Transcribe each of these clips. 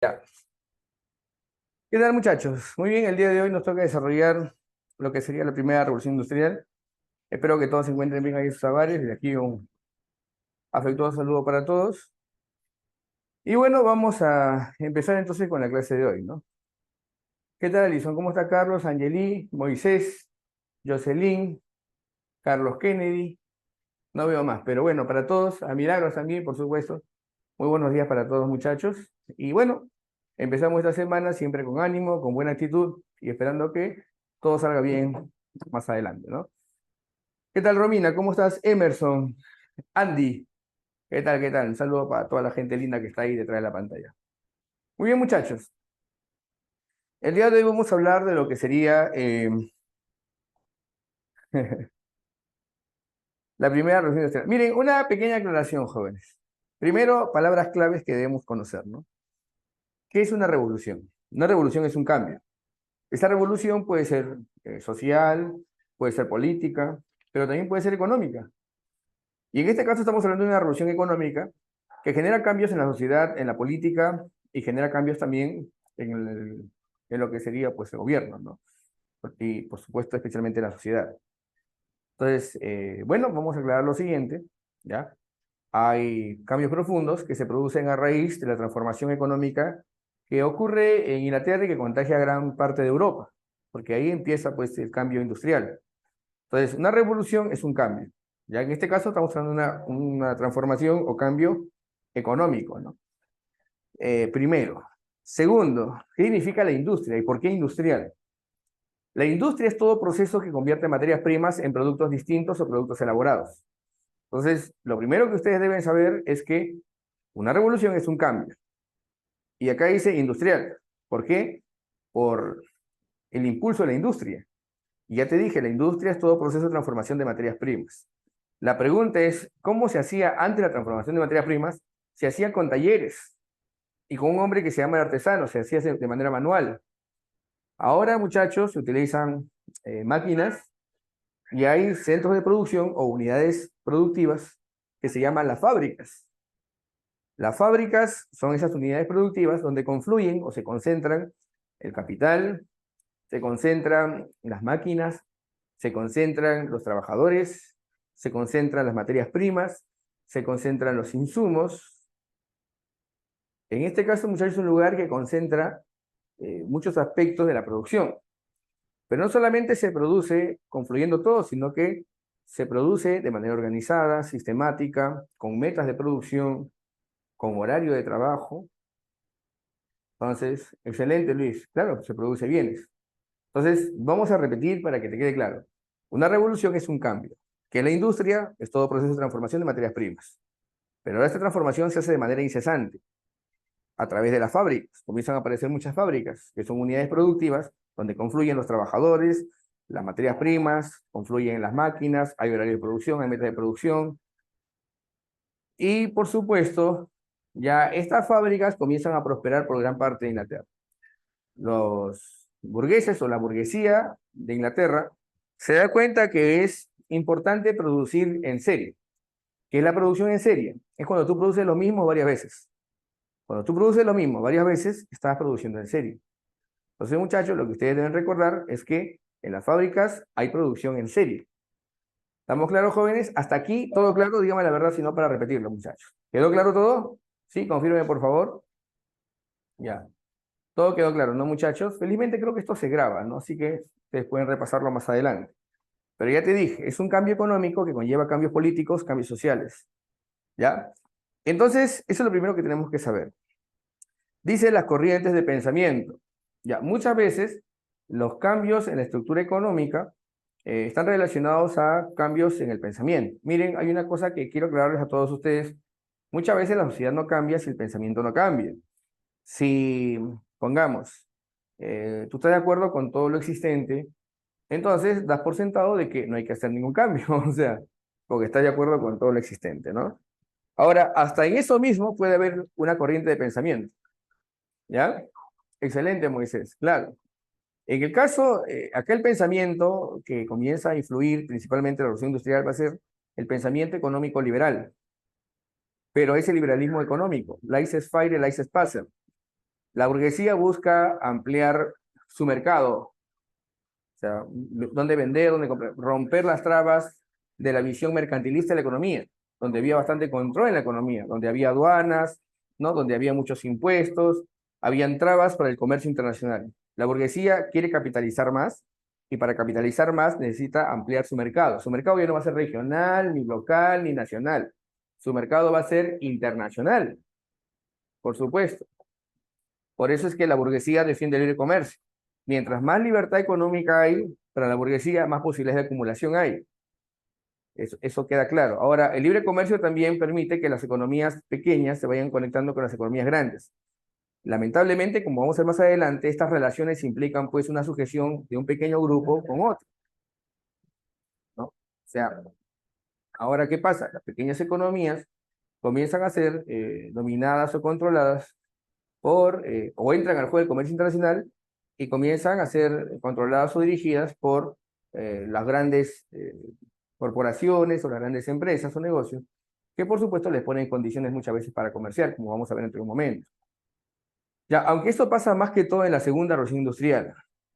Ya. ¿Qué tal, muchachos? Muy bien, el día de hoy nos toca desarrollar lo que sería la primera revolución industrial. Espero que todos se encuentren bien ahí en sus hogares. De aquí un afectuoso saludo para todos. Y bueno, vamos a empezar entonces con la clase de hoy, ¿no? ¿Qué tal, Alison? ¿Cómo está Carlos, Angeli, Moisés, Jocelyn, Carlos Kennedy? No veo más, pero bueno, para todos, a Milagros también, por supuesto. Muy buenos días para todos, muchachos. Y bueno, empezamos esta semana siempre con ánimo, con buena actitud y esperando que todo salga bien más adelante, ¿no? ¿Qué tal, Romina? ¿Cómo estás? Emerson, Andy, ¿qué tal? ¿Qué tal? Un saludo para toda la gente linda que está ahí detrás de la pantalla. Muy bien, muchachos. El día de hoy vamos a hablar de lo que sería la primera revolución industrial. Miren, una pequeña aclaración, jóvenes. Primero, palabras claves que debemos conocer, ¿no? ¿Qué es una revolución? Una revolución es un cambio. Esta revolución puede ser social, puede ser política, pero también puede ser económica. Y en este caso estamos hablando de una revolución económica que genera cambios en la sociedad, en la política y genera cambios también en lo que sería pues el gobierno, ¿no? Y por supuesto especialmente en la sociedad. Entonces, bueno, vamos a aclarar lo siguiente, ¿ya? Hay cambios profundos que se producen a raíz de la transformación económica que ocurre en Inglaterra y que contagia a gran parte de Europa, porque ahí empieza pues el cambio industrial. Entonces, una revolución es un cambio. Ya en este caso estamos hablando de una transformación o cambio económico, ¿no? Primero. Segundo, ¿qué significa la industria y por qué industrial? La industria es todo proceso que convierte materias primas en productos distintos o productos elaborados. Entonces, lo primero que ustedes deben saber es que una revolución es un cambio. Y acá dice industrial. ¿Por qué? Por el impulso de la industria. Y ya te dije, la industria es todo proceso de transformación de materias primas. La pregunta es, ¿cómo se hacía antes la transformación de materias primas? Se hacía con talleres y con un hombre que se llama el artesano, se hacía de manera manual. Ahora, muchachos, se utilizan máquinas y hay centros de producción o unidades productivas que se llaman las fábricas. Las fábricas son esas unidades productivas donde confluyen o se concentran el capital, se concentran las máquinas, se concentran los trabajadores, se concentran las materias primas, se concentran los insumos. En este caso, muchachos, es un lugar que concentra muchos aspectos de la producción. Pero no solamente se produce confluyendo todo, sino que se produce de manera organizada, sistemática, con metas de producción, con horario de trabajo. Entonces, excelente, Luis. Claro, se produce bienes. Entonces, vamos a repetir para que te quede claro. Una revolución es un cambio, que la industria es todo proceso de transformación de materias primas. Pero esta transformación se hace de manera incesante, a través de las fábricas. Comienzan a aparecer muchas fábricas, que son unidades productivas, donde confluyen los trabajadores, las materias primas, confluyen las máquinas, hay horario de producción, hay metas de producción. Y, por supuesto, ya estas fábricas comienzan a prosperar por gran parte de Inglaterra. Los burgueses o la burguesía de Inglaterra se da cuenta que es importante producir en serie. ¿Qué es la producción en serie? Es cuando tú produces lo mismo varias veces. Cuando tú produces lo mismo varias veces, estás produciendo en serie. Entonces, muchachos, lo que ustedes deben recordar es que en las fábricas hay producción en serie. ¿Estamos claros, jóvenes? Hasta aquí, todo claro, dígame la verdad, si no para repetirlo, muchachos. ¿Quedó claro todo? Sí, confirme, por favor. Ya. Todo quedó claro, ¿no, muchachos? Felizmente creo que esto se graba, ¿no? Así que ustedes pueden repasarlo más adelante. Pero ya te dije, es un cambio económico que conlleva cambios políticos, cambios sociales, ¿ya? Entonces, eso es lo primero que tenemos que saber. Dice las corrientes de pensamiento. Ya, muchas veces los cambios en la estructura económica están relacionados a cambios en el pensamiento. Miren, hay una cosa que quiero aclararles a todos ustedes. Muchas veces la sociedad no cambia si el pensamiento no cambia. Si, pongamos, tú estás de acuerdo con todo lo existente, entonces das por sentado de que no hay que hacer ningún cambio, o sea, porque estás de acuerdo con todo lo existente, ¿no? Ahora, hasta en eso mismo puede haber una corriente de pensamiento, ¿ya? Excelente, Moisés, claro. En el caso, aquel pensamiento que comienza a influir principalmente en la revolución industrial va a ser el pensamiento económico liberal, pero es el liberalismo económico, laissez-faire, laissez-passer. La burguesía busca ampliar su mercado, o sea, dónde vender, dónde comprar, romper las trabas de la visión mercantilista de la economía, donde había bastante control en la economía, donde había aduanas, ¿no? Donde había muchos impuestos, habían trabas para el comercio internacional. La burguesía quiere capitalizar más y para capitalizar más necesita ampliar su mercado. Su mercado ya no va a ser regional, ni local, ni nacional. Su mercado va a ser internacional, por supuesto. Por eso es que la burguesía defiende el libre comercio. Mientras más libertad económica hay para la burguesía, más posibilidades de acumulación hay. Eso queda claro. Ahora, el libre comercio también permite que las economías pequeñas se vayan conectando con las economías grandes. Lamentablemente, como vamos a ver más adelante, estas relaciones implican pues una sujeción de un pequeño grupo con otro, ¿no? O sea, ahora, ¿qué pasa? Las pequeñas economías comienzan a ser dominadas o controladas o entran al juego del comercio internacional y comienzan a ser controladas o dirigidas por las grandes corporaciones o las grandes empresas o negocios, que por supuesto les ponen condiciones muchas veces para comerciar, como vamos a ver entre un momento. Ya, aunque esto pasa más que todo en la segunda revolución industrial,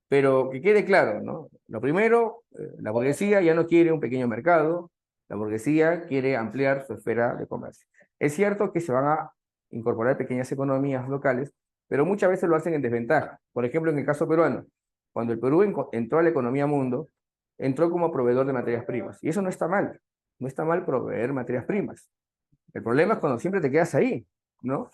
pero que quede claro, ¿no? Lo primero, la burguesía ya no quiere un pequeño mercado, la burguesía quiere ampliar su esfera de comercio. Es cierto que se van a incorporar pequeñas economías locales, pero muchas veces lo hacen en desventaja. Por ejemplo, en el caso peruano, cuando el Perú entró a la economía mundo, entró como proveedor de materias primas. Y eso no está mal. No está mal proveer materias primas. El problema es cuando siempre te quedas ahí, ¿no?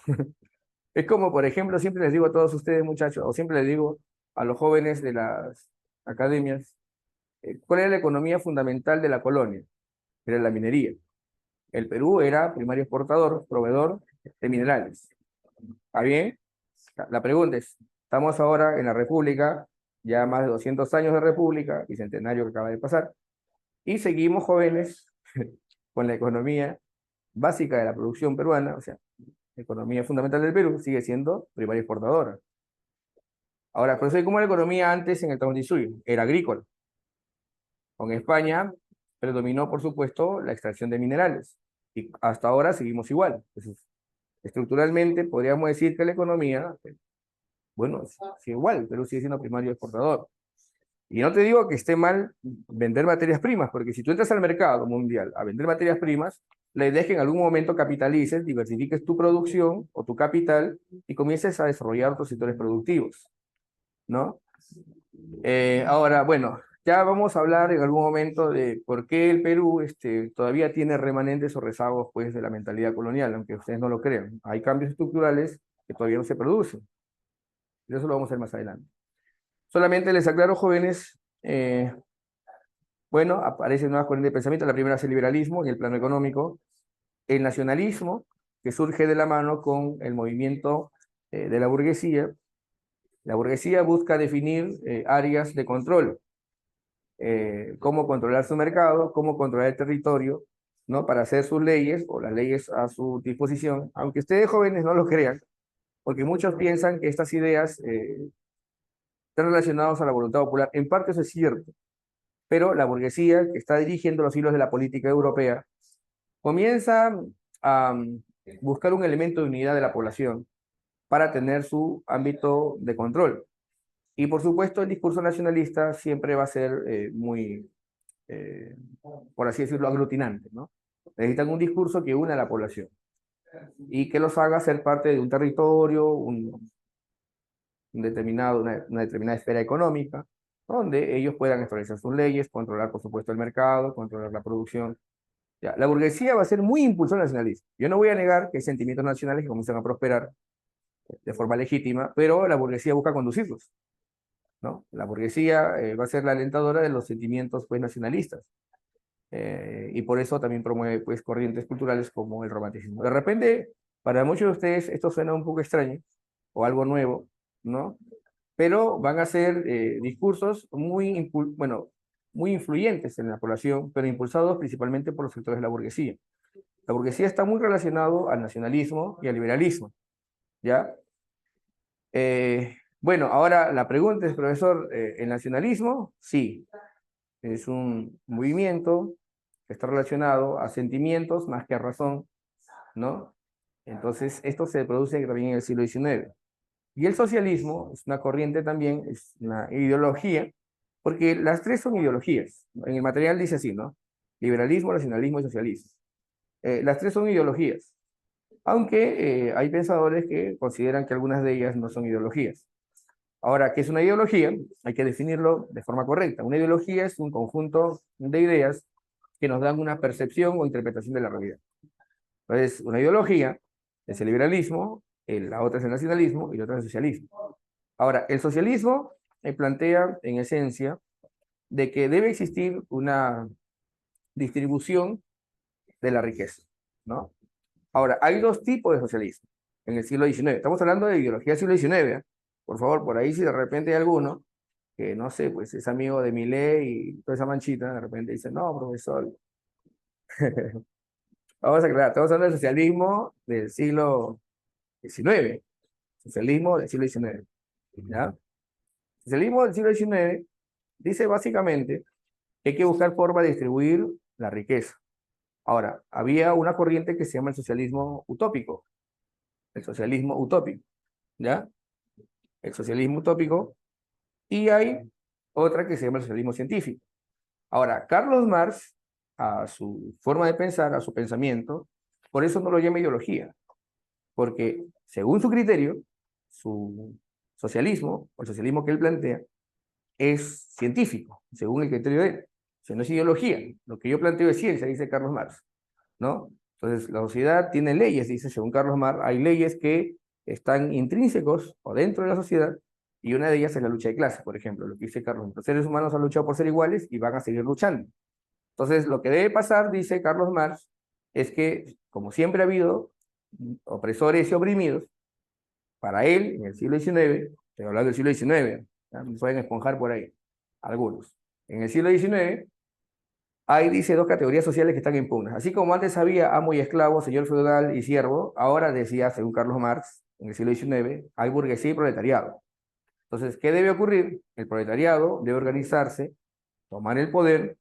Es como, por ejemplo, siempre les digo a todos ustedes, muchachos, o siempre les digo a los jóvenes de las academias, ¿cuál era la economía fundamental de la colonia? Era la minería. El Perú era primario exportador, proveedor de minerales. ¿Está bien? La pregunta es, estamos ahora en la República, ya más de 200 años de República, bicentenario que acaba de pasar, y seguimos jóvenes con la economía básica de la producción peruana, o sea, la economía fundamental del Perú sigue siendo primaria exportadora. Ahora, pero como la economía antes en el Tahuantinsuyo, era agrícola. Con España predominó, por supuesto, la extracción de minerales. Y hasta ahora seguimos igual. Entonces, estructuralmente, podríamos decir que la economía, bueno, sigue igual, Perú sigue siendo primario exportador. Y no te digo que esté mal vender materias primas, porque si tú entras al mercado mundial a vender materias primas, la idea es que en algún momento capitalices, diversifiques tu producción o tu capital y comiences a desarrollar otros sectores productivos, ¿no? Ahora, bueno, ya vamos a hablar en algún momento de por qué el Perú todavía tiene remanentes o rezagos pues, de la mentalidad colonial, aunque ustedes no lo crean. Hay cambios estructurales que todavía no se producen. Y eso lo vamos a ver más adelante. Solamente les aclaro, jóvenes, bueno, aparecen nuevas corrientes de pensamiento. La primera es el liberalismo en el plano económico. El nacionalismo, que surge de la mano con el movimiento de la burguesía. La burguesía busca definir áreas de control, cómo controlar su mercado, cómo controlar el territorio, ¿no? Para hacer sus leyes o las leyes a su disposición, aunque ustedes jóvenes no lo crean, porque muchos piensan que estas ideas están relacionadas a la voluntad popular. En parte eso es cierto, pero la burguesía que está dirigiendo los hilos de la política europea comienza a buscar un elemento de unidad de la población para tener su ámbito de control. Y por supuesto el discurso nacionalista siempre va a ser muy, por así decirlo, aglutinante, ¿no? Necesitan un discurso que una a la población y que los haga ser parte de un territorio, una determinada esfera económica, donde ellos puedan establecer sus leyes, controlar, por supuesto, el mercado, controlar la producción. Ya, la burguesía va a ser muy impulsora nacionalista. Yo no voy a negar que hay sentimientos nacionales que comienzan a prosperar de forma legítima, pero la burguesía busca conducirlos, ¿no? La burguesía va a ser la alentadora de los sentimientos pues, nacionalistas. Y por eso también promueve pues, corrientes culturales como el romanticismo. De repente, para muchos de ustedes esto suena un poco extraño o algo nuevo, ¿no? Pero van a ser discursos bueno, muy influyentes en la población, pero impulsados principalmente por los sectores de la burguesía. La burguesía está muy relacionado al nacionalismo y al liberalismo, ¿ya? Bueno, ahora la pregunta es, profesor, ¿el nacionalismo? Sí, es un movimiento que está relacionado a sentimientos más que a razón, ¿no? Entonces, esto se produce también en el siglo XIX. Y el socialismo es una corriente también, es una ideología, porque las tres son ideologías. En el material dice así, ¿no? Liberalismo, nacionalismo y socialismo. Las tres son ideologías, aunque hay pensadores que consideran que algunas de ellas no son ideologías. Ahora, ¿qué es una ideología? Hay que definirlo de forma correcta. Una ideología es un conjunto de ideas que nos dan una percepción o interpretación de la realidad. Entonces, una ideología es el liberalismo, la otra es el nacionalismo y la otra es el socialismo. Ahora, el socialismo plantea en esencia de que debe existir una distribución de la riqueza, ¿no? Ahora, hay dos tipos de socialismo en el siglo XIX. Estamos hablando de ideología del siglo XIX, ¿eh? Por favor, por ahí si de repente hay alguno que, no sé, pues es amigo de Milei y toda esa manchita, de repente dice, no, profesor, vamos a aclarar, estamos hablando del socialismo del siglo XIX, socialismo del siglo XIX, ¿ya? El socialismo del siglo XIX dice básicamente que hay que buscar forma de distribuir la riqueza. Ahora, había una corriente que se llama el socialismo utópico, ¿ya? El socialismo utópico, y hay otra que se llama el socialismo científico. Ahora, Carlos Marx, a su forma de pensar, a su pensamiento, por eso no lo llama ideología, porque según su criterio, su socialismo, o el socialismo que él plantea, es científico, según el criterio de él. O sea, no es ideología. Lo que yo planteo es ciencia, dice Carlos Marx, ¿no? Entonces, la sociedad tiene leyes, dice, según Carlos Marx, hay leyes que están intrínsecos o dentro de la sociedad, y una de ellas es la lucha de clases, por ejemplo, lo que dice Carlos Marx. Los seres humanos han luchado por ser iguales y van a seguir luchando. Entonces, lo que debe pasar, dice Carlos Marx, es que, como siempre ha habido opresores y oprimidos, para él, en el siglo XIX, estoy hablando del siglo XIX, ¿ya? Me pueden esponjar por ahí, algunos. En el siglo XIX, hay, dice, dos categorías sociales que están en pugna. Así como antes había amo y esclavo, señor feudal y siervo, ahora decía, según Carlos Marx, en el siglo XIX, hay burguesía y proletariado. Entonces, ¿qué debe ocurrir? El proletariado debe organizarse, tomar el poder,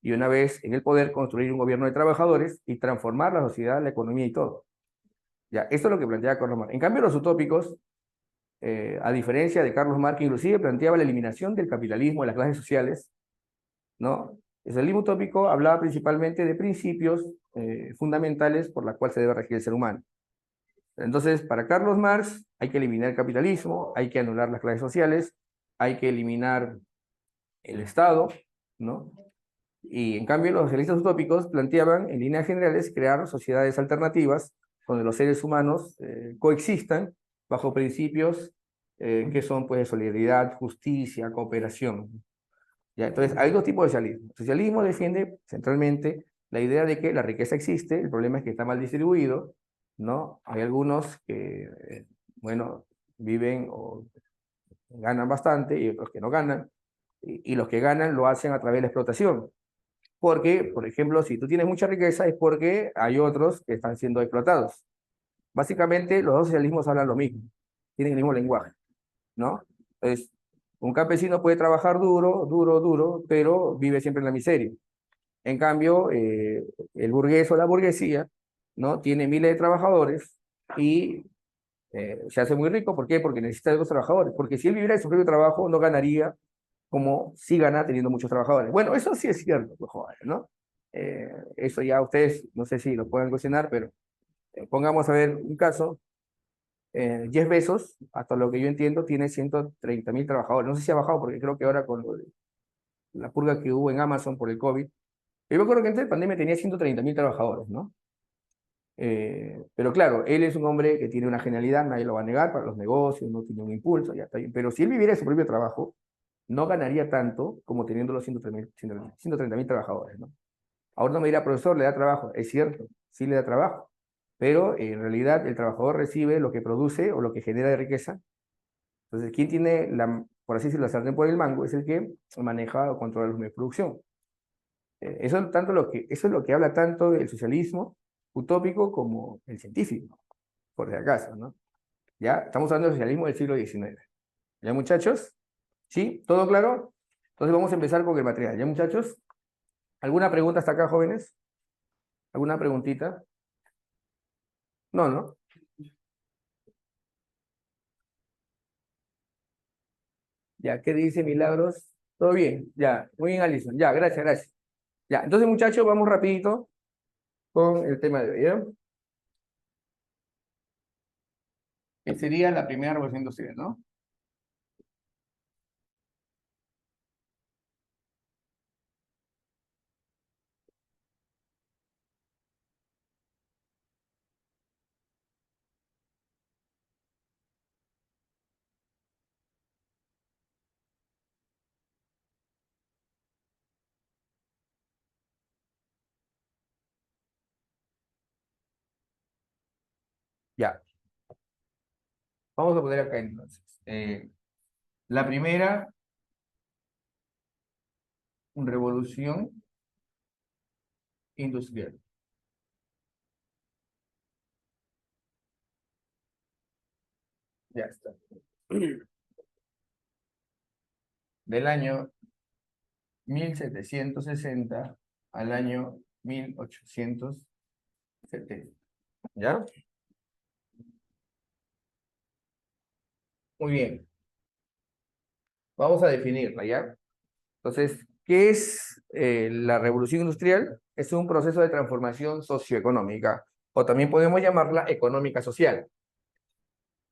y una vez en el poder construir un gobierno de trabajadores y transformar la sociedad, la economía y todo. Ya, esto es lo que planteaba Carlos Marx. En cambio, los utópicos, a diferencia de Carlos Marx, que inclusive planteaba la eliminación del capitalismo de las clases sociales, ¿no? El socialismo utópico hablaba principalmente de principios fundamentales por los cuales se debe regir el ser humano. Entonces, para Carlos Marx, hay que eliminar el capitalismo, hay que anular las clases sociales, hay que eliminar el Estado, ¿no? Y en cambio, los socialistas utópicos planteaban, en líneas generales, crear sociedades alternativas donde los seres humanos coexistan bajo principios que son, pues, de solidaridad, justicia, cooperación. ¿Ya? Entonces, hay dos tipos de socialismo. El socialismo defiende centralmente la idea de que la riqueza existe, el problema es que está mal distribuido, ¿no? Hay algunos que, bueno, viven o ganan bastante y otros que no ganan, y los que ganan lo hacen a través de la explotación. Porque, por ejemplo, si tú tienes mucha riqueza es porque hay otros que están siendo explotados. Básicamente, los dos socialismos hablan lo mismo, tienen el mismo lenguaje, ¿no? Entonces, un campesino puede trabajar duro, duro, duro, pero vive siempre en la miseria. En cambio, el burgués o la burguesía, ¿no? Tiene miles de trabajadores y se hace muy rico. ¿Por qué? Porque necesita de los trabajadores. Porque si él viviera de su propio trabajo, no ganaría como si gana teniendo muchos trabajadores. Bueno, eso sí es cierto, pues, joder, ¿no? Eso ya ustedes, no sé si lo pueden cuestionar, pero pongamos a ver un caso. Jeff Bezos, hasta lo que yo entiendo, tiene 130.000 trabajadores. No sé si ha bajado, porque creo que ahora con la purga que hubo en Amazon por el COVID, yo me acuerdo que antes de pandemia tenía 130.000 trabajadores, ¿no? Pero claro, él es un hombre que tiene una genialidad, nadie lo va a negar, para los negocios, no tiene un impulso, ya está bien. Pero si él viviera de su propio trabajo, no ganaría tanto como teniendo los 130.000 trabajadores, ¿no? Ahora no me dirá, profesor, le da trabajo. Es cierto, sí le da trabajo, pero en realidad el trabajador recibe lo que produce o lo que genera de riqueza. Entonces, ¿quién tiene, por así decirlo, la sartén por el mango? Es el que maneja o controla los medios de producción. Eso es lo que habla tanto el socialismo utópico como el científico, por si acaso, ¿no? Ya, estamos hablando del socialismo del siglo XIX. ¿Ya, muchachos? ¿Sí? ¿Todo claro? Entonces vamos a empezar con el material. ¿Ya, muchachos? ¿Alguna pregunta hasta acá, jóvenes? ¿Alguna preguntita? No, ¿no? Ya, ¿qué dice Milagros? ¿Todo bien? Ya, muy bien, Alison. Ya, gracias, gracias. Ya, entonces, muchachos, vamos rapidito con el tema de hoy, ¿ya? Que sería la primera revolución industrial, ¿no? Ya, vamos a poner acá entonces. La primera revolución industrial. Ya está. Del año 1760 al año 1870. ¿Ya? Muy bien. Vamos a definirla, ¿ya? Entonces, ¿qué es la revolución industrial? Es un proceso de transformación socioeconómica, o también podemos llamarla económica social,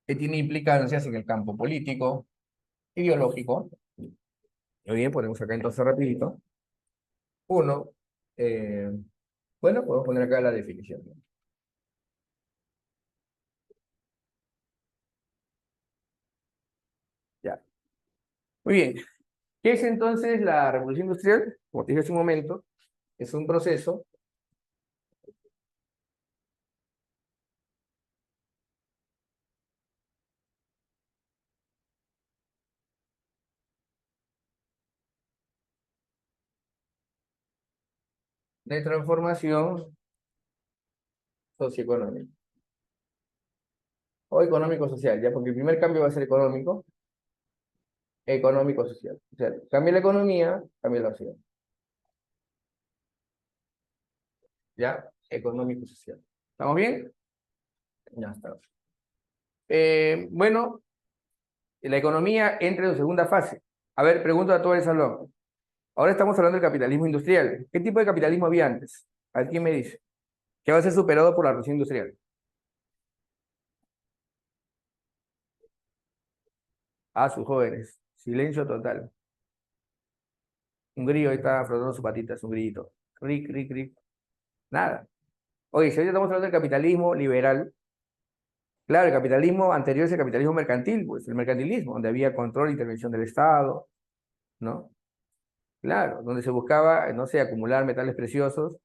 que tiene implicancias en el campo político, ideológico. Muy bien, ponemos acá entonces rapidito. Uno, eh, bueno, podemos poner acá la definición. Ya. Muy bien. ¿Qué es entonces la revolución industrial? Como te dije hace un momento, es un proceso de transformación socioeconómica o económico-social, ya, porque el primer cambio va a ser económico, económico-social. O sea, cambia la economía, cambia la sociedad. ¿Ya? Económico-social. ¿Estamos bien? Ya está. Bueno, la economía entra en su segunda fase. A ver, pregunto a todo el salón. Ahora estamos hablando del capitalismo industrial. ¿Qué tipo de capitalismo había antes? A ver, ¿quién me dice? ¿Qué va a ser superado por la revolución industrial? Ah, sus jóvenes. Silencio total. Un grillo ahí está frotando sus patitas, un grillito. Ric, ric, ric. Nada. Oye, si ahorita estamos hablando del capitalismo liberal, claro, el capitalismo anterior es el capitalismo mercantil, pues el mercantilismo, donde había control e intervención del Estado, ¿no? Claro, donde se buscaba, no sé, acumular metales preciosos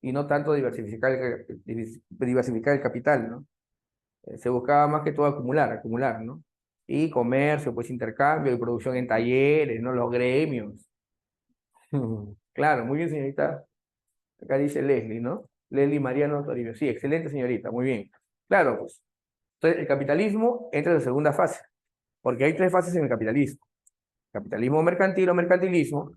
y no tanto diversificar el capital, ¿no? Se buscaba más que todo acumular, acumular, ¿no? Y comercio, pues intercambio y producción en talleres, ¿no? Los gremios. Claro, muy bien, señorita. Acá dice Leslie, ¿no? Leslie Mariano Toribio. Sí, excelente, señorita, muy bien. Claro, pues. Entonces, el capitalismo entra en la segunda fase, porque hay tres fases en el capitalismo. Capitalismo mercantil o mercantilismo,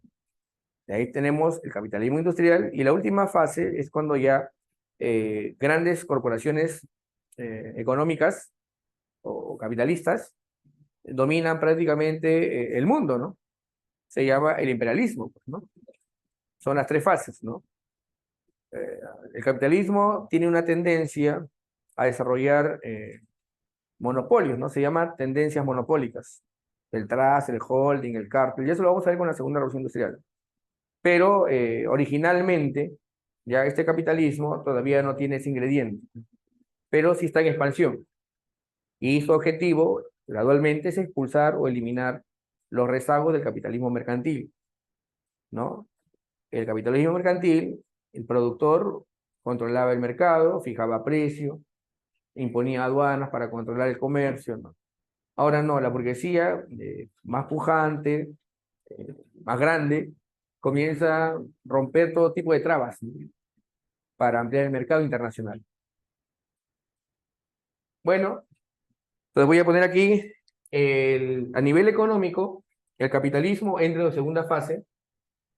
de ahí tenemos el capitalismo industrial, y la última fase es cuando ya grandes corporaciones económicas o capitalistas dominan prácticamente el mundo, ¿no? Se llama el imperialismo, pues, ¿no? Son las tres fases, ¿no? Eh, el capitalismo tiene una tendencia a desarrollar monopolios, ¿no? Se llama tendencias monopólicas. El trust, el holding, el cártel, y eso lo vamos a ver con la segunda revolución industrial. Pero originalmente, ya este capitalismo todavía no tiene ese ingrediente, pero sí está en expansión. Y su objetivo, gradualmente, es expulsar o eliminar los rezagos del capitalismo mercantil, ¿no? El capitalismo mercantil, el productor controlaba el mercado, fijaba precio, imponía aduanas para controlar el comercio, ¿no? Ahora no, la burguesía, más pujante, más grande, comienza a romper todo tipo de trabas, ¿no? Para ampliar el mercado internacional. Bueno, entonces voy a poner aquí, a nivel económico, el capitalismo entra en la segunda fase,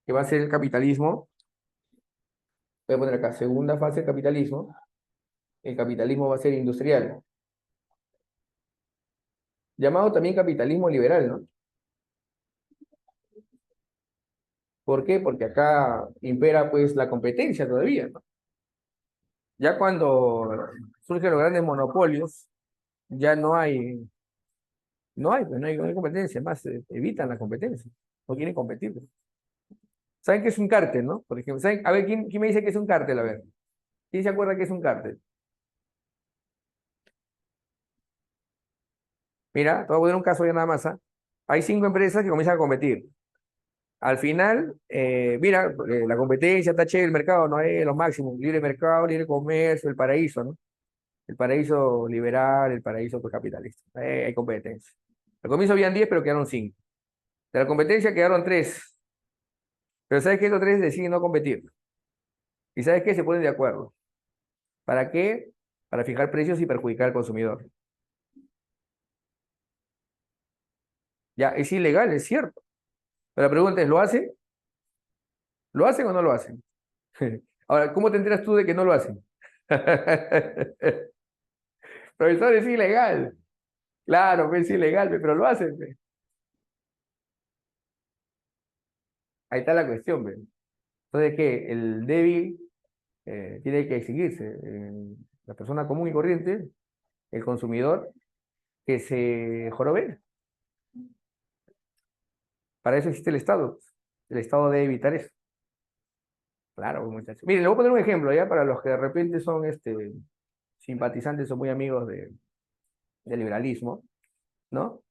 que va a ser el capitalismo, voy a poner acá, segunda fase del capitalismo, el capitalismo va a ser industrial, llamado también capitalismo liberal, ¿no? ¿Por qué? Porque acá impera pues la competencia todavía, ¿no? Ya cuando surgen los grandes monopolios, ya no hay competencia, más evitan la competencia, no quieren competir. ¿Saben qué es un cártel, no? Por ejemplo, ¿saben? A ver, ¿quién me dice que es un cártel? A ver, ¿quién se acuerda que es un cártel? Mira, te voy a poner un caso ya nada más, ¿ah? Hay 5 empresas que comienzan a competir. Al final, mira, la competencia está chévere, el mercado no es lo máximo, libre mercado, libre comercio, el paraíso, ¿no? El paraíso liberal, el paraíso pues, capitalista. Hay competencia. Al comienzo habían 10, pero quedaron 5. De la competencia quedaron 3. Pero ¿sabes qué? Esos 3 deciden no competir. ¿Y sabes qué? Se ponen de acuerdo. ¿Para qué? Para fijar precios y perjudicar al consumidor. Ya, es ilegal, es cierto. Pero la pregunta es, ¿lo hacen? ¿Lo hacen o no lo hacen? Ahora, ¿cómo te enteras tú de que no lo hacen? Profesor, es ilegal. Claro, pues, es ilegal, pero lo hacen. Pues. Ahí está la cuestión. Pues. Entonces, ¿qué? El débil tiene que exigirse. La persona común y corriente, el consumidor, que se jorobe. Para eso existe el Estado. Pues. El Estado debe evitar eso. Claro, pues, muchachos. Miren, le voy a poner un ejemplo, ¿ya? Para los que de repente son simpatizantes o muy amigos del liberalismo, ¿no?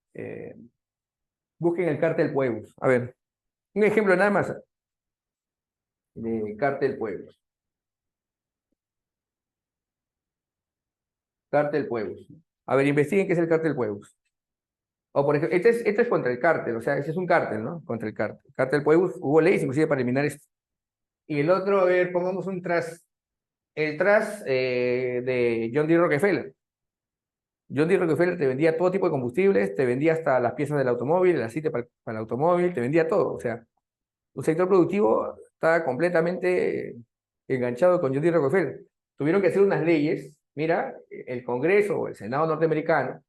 Busquen el cártel Pueblos. A ver, un ejemplo nada más de cártel Pueblos. Cártel Pueblos. A ver, investiguen qué es el cártel Pueblos. O por ejemplo, este es contra el cártel, o sea, ese es un cártel, ¿no? Contra el cártel. Cártel Pueblos, hubo leyes inclusive para eliminar esto. Y el otro, a ver, pongamos un tras. El tras de John D. Rockefeller. John D. Rockefeller te vendía todo tipo de combustibles, te vendía hasta las piezas del automóvil, el aceite para el automóvil, te vendía todo. O sea, un sector productivo estaba completamente enganchado con John D. Rockefeller. Tuvieron que hacer unas leyes. Mira, el Congreso o el Senado norteamericano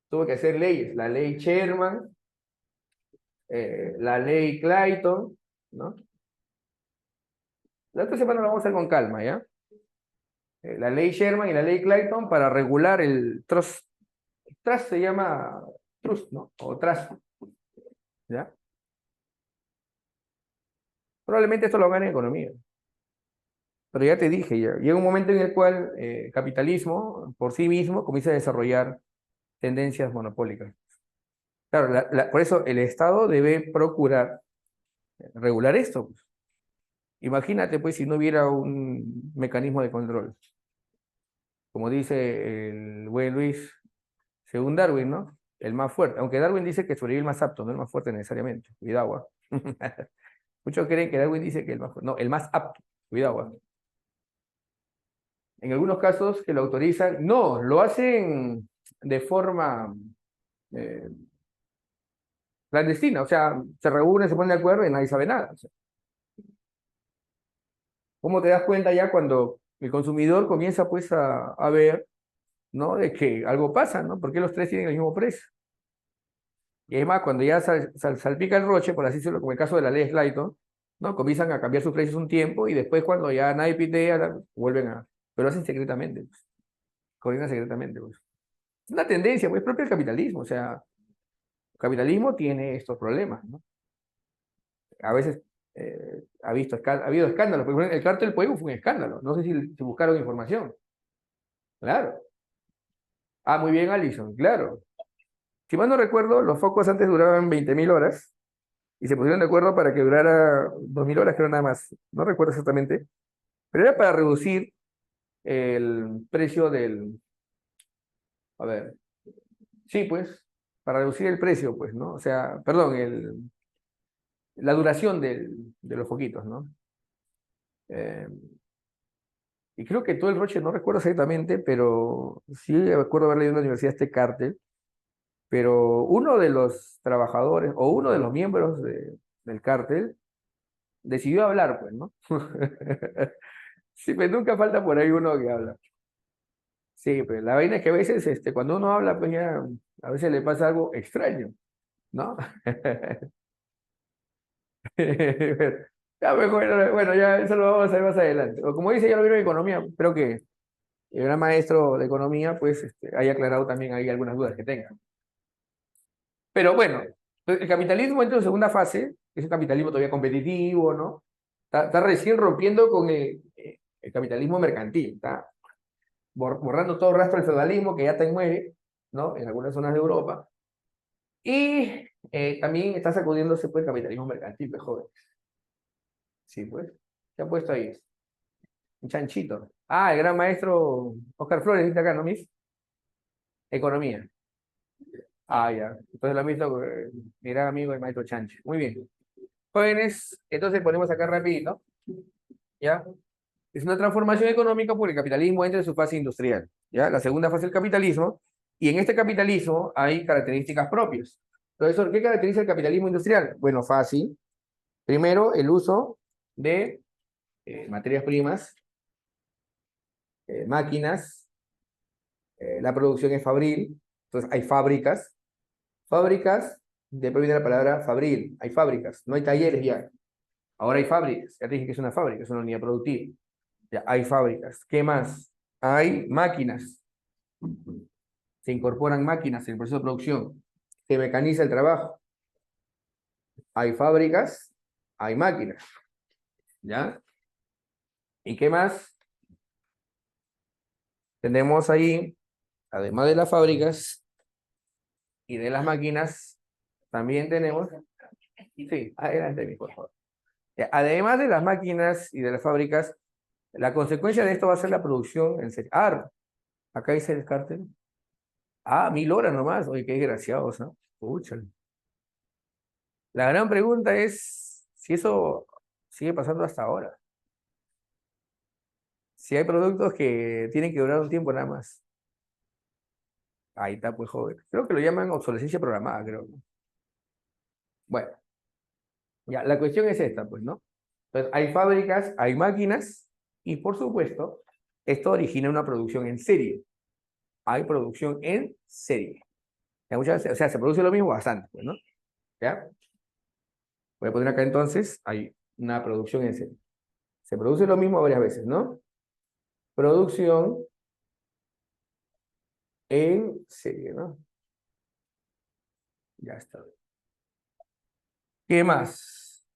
tuvo que hacer leyes. La ley Sherman, la ley Clayton, ¿no? La otra semana lo vamos a hacer con calma, ¿ya? La ley Sherman y la ley Clayton para regular el trust. Trust se llama trust, ¿no? O trust, ¿ya? Probablemente esto lo gane en economía. Pero ya te dije, ya, llega un momento en el cual el capitalismo por sí mismo comienza a desarrollar tendencias monopólicas. Claro, por eso el Estado debe procurar regular esto. Pues. Imagínate, pues, si no hubiera un mecanismo de control. Como dice el buen Luis, según Darwin, ¿no? El más fuerte. Aunque Darwin dice que sobrevive el más apto, no el más fuerte necesariamente. Cuidado. Muchos creen que Darwin dice que el más fuerte. No, el más apto. Cuidado. En algunos casos que lo autorizan, no, lo hacen de forma eh, clandestina, o sea, se reúnen, se ponen de acuerdo y nadie sabe nada. O sea, ¿cómo te das cuenta ya cuando el consumidor comienza pues a ver, ¿no? De que algo pasa, ¿no? Porque los 3 tienen el mismo precio. Y además, cuando ya salpica el roche, por así decirlo, como el caso de la ley Slayton, ¿no? Comienzan a cambiar sus precios un tiempo y después cuando ya nadie pitea, vuelven a... Pero lo hacen secretamente, pues, coordinan secretamente, pues. Es una tendencia, pues, propia del capitalismo, o sea, el capitalismo tiene estos problemas, ¿no? A veces ha habido escándalos, por ejemplo, el cártel Pueblo fue un escándalo, no sé si buscaron información, claro. Ah, muy bien, Alison, claro. Si mal no recuerdo, los focos antes duraban 20.000 horas y se pusieron de acuerdo para que durara 2.000 horas, creo nada más, no recuerdo exactamente, pero era para reducir el precio a ver, sí, pues, para reducir el precio, pues, ¿no? O sea, perdón, la duración de los foquitos, ¿no? Eh, y creo que todo el Roche, no recuerdo exactamente, pero sí recuerdo haber leído en la universidad este cártel, pero uno de los trabajadores o uno de los miembros del cártel decidió hablar, pues, ¿no? Sí, pues nunca falta por ahí uno que habla. Sí, pero la vaina es que a veces, cuando uno habla, pues ya, a veces le pasa algo extraño, ¿no? Ya, mejor, bueno, ya eso lo vamos a ver más adelante. O como dice, ya lo vieron en economía, creo que el gran maestro de economía, pues, haya aclarado también ahí algunas dudas que tengan. Pero bueno, el capitalismo entra en segunda fase, es un capitalismo todavía competitivo, ¿no? Está recién rompiendo con el capitalismo mercantil, está borrando todo rastro del feudalismo que ya está en muere, ¿no? En algunas zonas de Europa. Y también está sacudiéndose pues, el capitalismo mercantil, pues, joven. Sí, pues. ¿Qué ha puesto ahí? Un chanchito. Ah, el gran maestro Oscar Flores, dice acá, ¿no, Miss? Economía. Ah, ya. Entonces lo ha visto, mi gran amigo el maestro Chancho. Muy bien. Jóvenes, entonces ponemos acá rapidito, ¿ya? Es una transformación económica porque el capitalismo entra en su fase industrial, ¿ya? La segunda fase del capitalismo, y en este capitalismo hay características propias. Profesor, ¿qué caracteriza el capitalismo industrial? Bueno, fácil. Primero, el uso de materias primas, máquinas, la producción es fabril, entonces hay fábricas. Fábricas, de proviene la palabra fabril, hay fábricas, no hay talleres ya. Ahora hay fábricas, ya te dije que es una fábrica, es una unidad productiva. Ya hay fábricas. ¿Qué más? Hay máquinas. Se incorporan máquinas en el proceso de producción. Se mecaniza el trabajo. Hay fábricas, hay máquinas. ¿Ya? ¿Y qué más? Tenemos ahí, además de las fábricas y de las máquinas, también tenemos. Sí, adelante, mi por favor. Ya, además de las máquinas y de las fábricas, la consecuencia de esto va a ser la producción en serie. Ah, acá dice el cártel. Ah, 1000 horas nomás. Oye, qué desgraciados, ¿no? Pucha. La gran pregunta es si eso sigue pasando hasta ahora. Si hay productos que tienen que durar un tiempo nada más. Ahí está, pues, joven. Creo que lo llaman obsolescencia programada, creo, ¿no? Bueno, ya, la cuestión es esta, pues, ¿no? Entonces, hay fábricas, hay máquinas, y por supuesto, esto origina una producción en serie. Hay producción en serie. Ya muchas veces, o sea, se produce lo mismo bastante, pues, ¿no? ¿Ya? Voy a poner acá entonces, hay una producción en serie. Se produce lo mismo varias veces, ¿no? Producción en serie, ¿no? Ya está. ¿Qué más?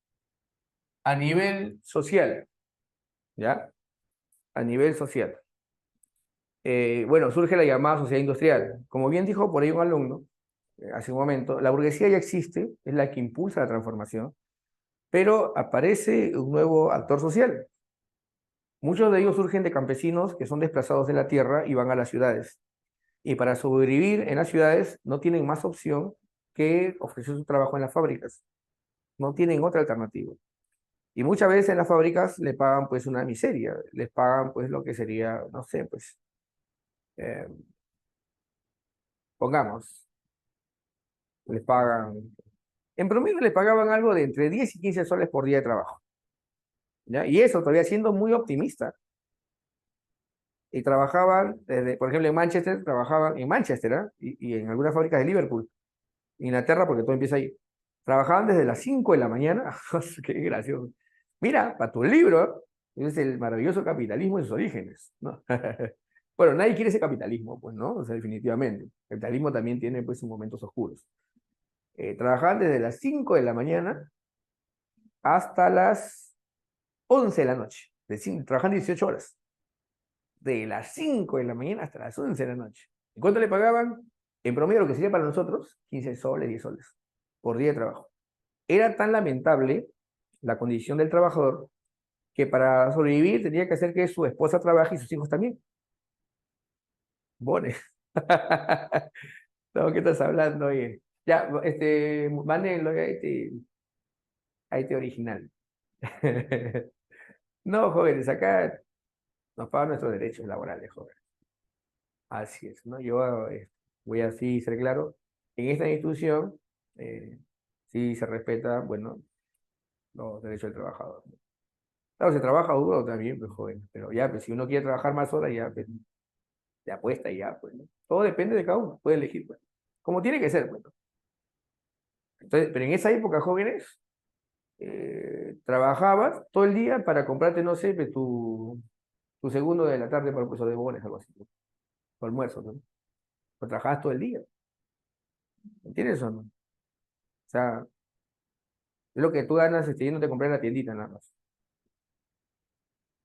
A nivel social, ¿ya? A nivel social. Bueno, surge la llamada sociedad industrial. Como bien dijo por ahí un alumno hace un momento, la burguesía ya existe, es la que impulsa la transformación, pero aparece un nuevo actor social. Muchos de ellos surgen de campesinos que son desplazados de la tierra y van a las ciudades. Y para sobrevivir en las ciudades no tienen más opción que ofrecer su trabajo en las fábricas. No tienen otra alternativa. Y muchas veces en las fábricas le pagan pues una miseria, les pagan pues lo que sería, no sé, pues, eh, pongamos, les pagan, en promedio les pagaban algo de entre 10 y 15 soles por día de trabajo, ¿ya? Y eso todavía siendo muy optimista. Y trabajaban, desde, por ejemplo, en Manchester, trabajaban en Manchester, ¿eh? Y en algunas fábricas de Liverpool, Inglaterra, porque todo empieza ahí. Trabajaban desde las 5 de la mañana, qué gracioso. Mira, para tu libro, es el maravilloso capitalismo en sus orígenes, ¿no? Bueno, nadie quiere ese capitalismo, pues, ¿no? O sea, definitivamente. El capitalismo también tiene, pues, sus momentos oscuros. Trabajaban desde las 5 de la mañana hasta las 11 de la noche. Trabajaban 18 horas. De las 5 de la mañana hasta las 11 de la noche. ¿Y cuánto le pagaban? En promedio, lo que sería para nosotros, 15 soles, 10 soles por día de trabajo. Era tan lamentable la condición del trabajador que para sobrevivir tenía que hacer que su esposa trabaje y sus hijos también. Bone. No, ¿qué estás hablando, oye? Ya, mándelo a este original. No, jóvenes, acá nos pagan nuestros derechos laborales, jóvenes. Así es, ¿no? Yo voy a así ser claro. En esta institución eh, sí se respeta, bueno, los derechos del trabajador. Claro, se trabaja duro también, pues, joven, pero ya, pues, si uno quiere trabajar más horas, ya, pues, se apuesta y ya, pues, ¿no? Todo depende de cada uno, puede elegir, pues, como tiene que ser, pues, ¿no? Entonces, pero en esa época, jóvenes, trabajabas todo el día para comprarte, no sé, tu segundo de la tarde para el profesor de bones, algo así, ¿no? Tu almuerzo, ¿no? Pero trabajabas todo el día, ¿entiendes o no? O sea, es lo que tú ganas yéndote a comprar en la tiendita nada más.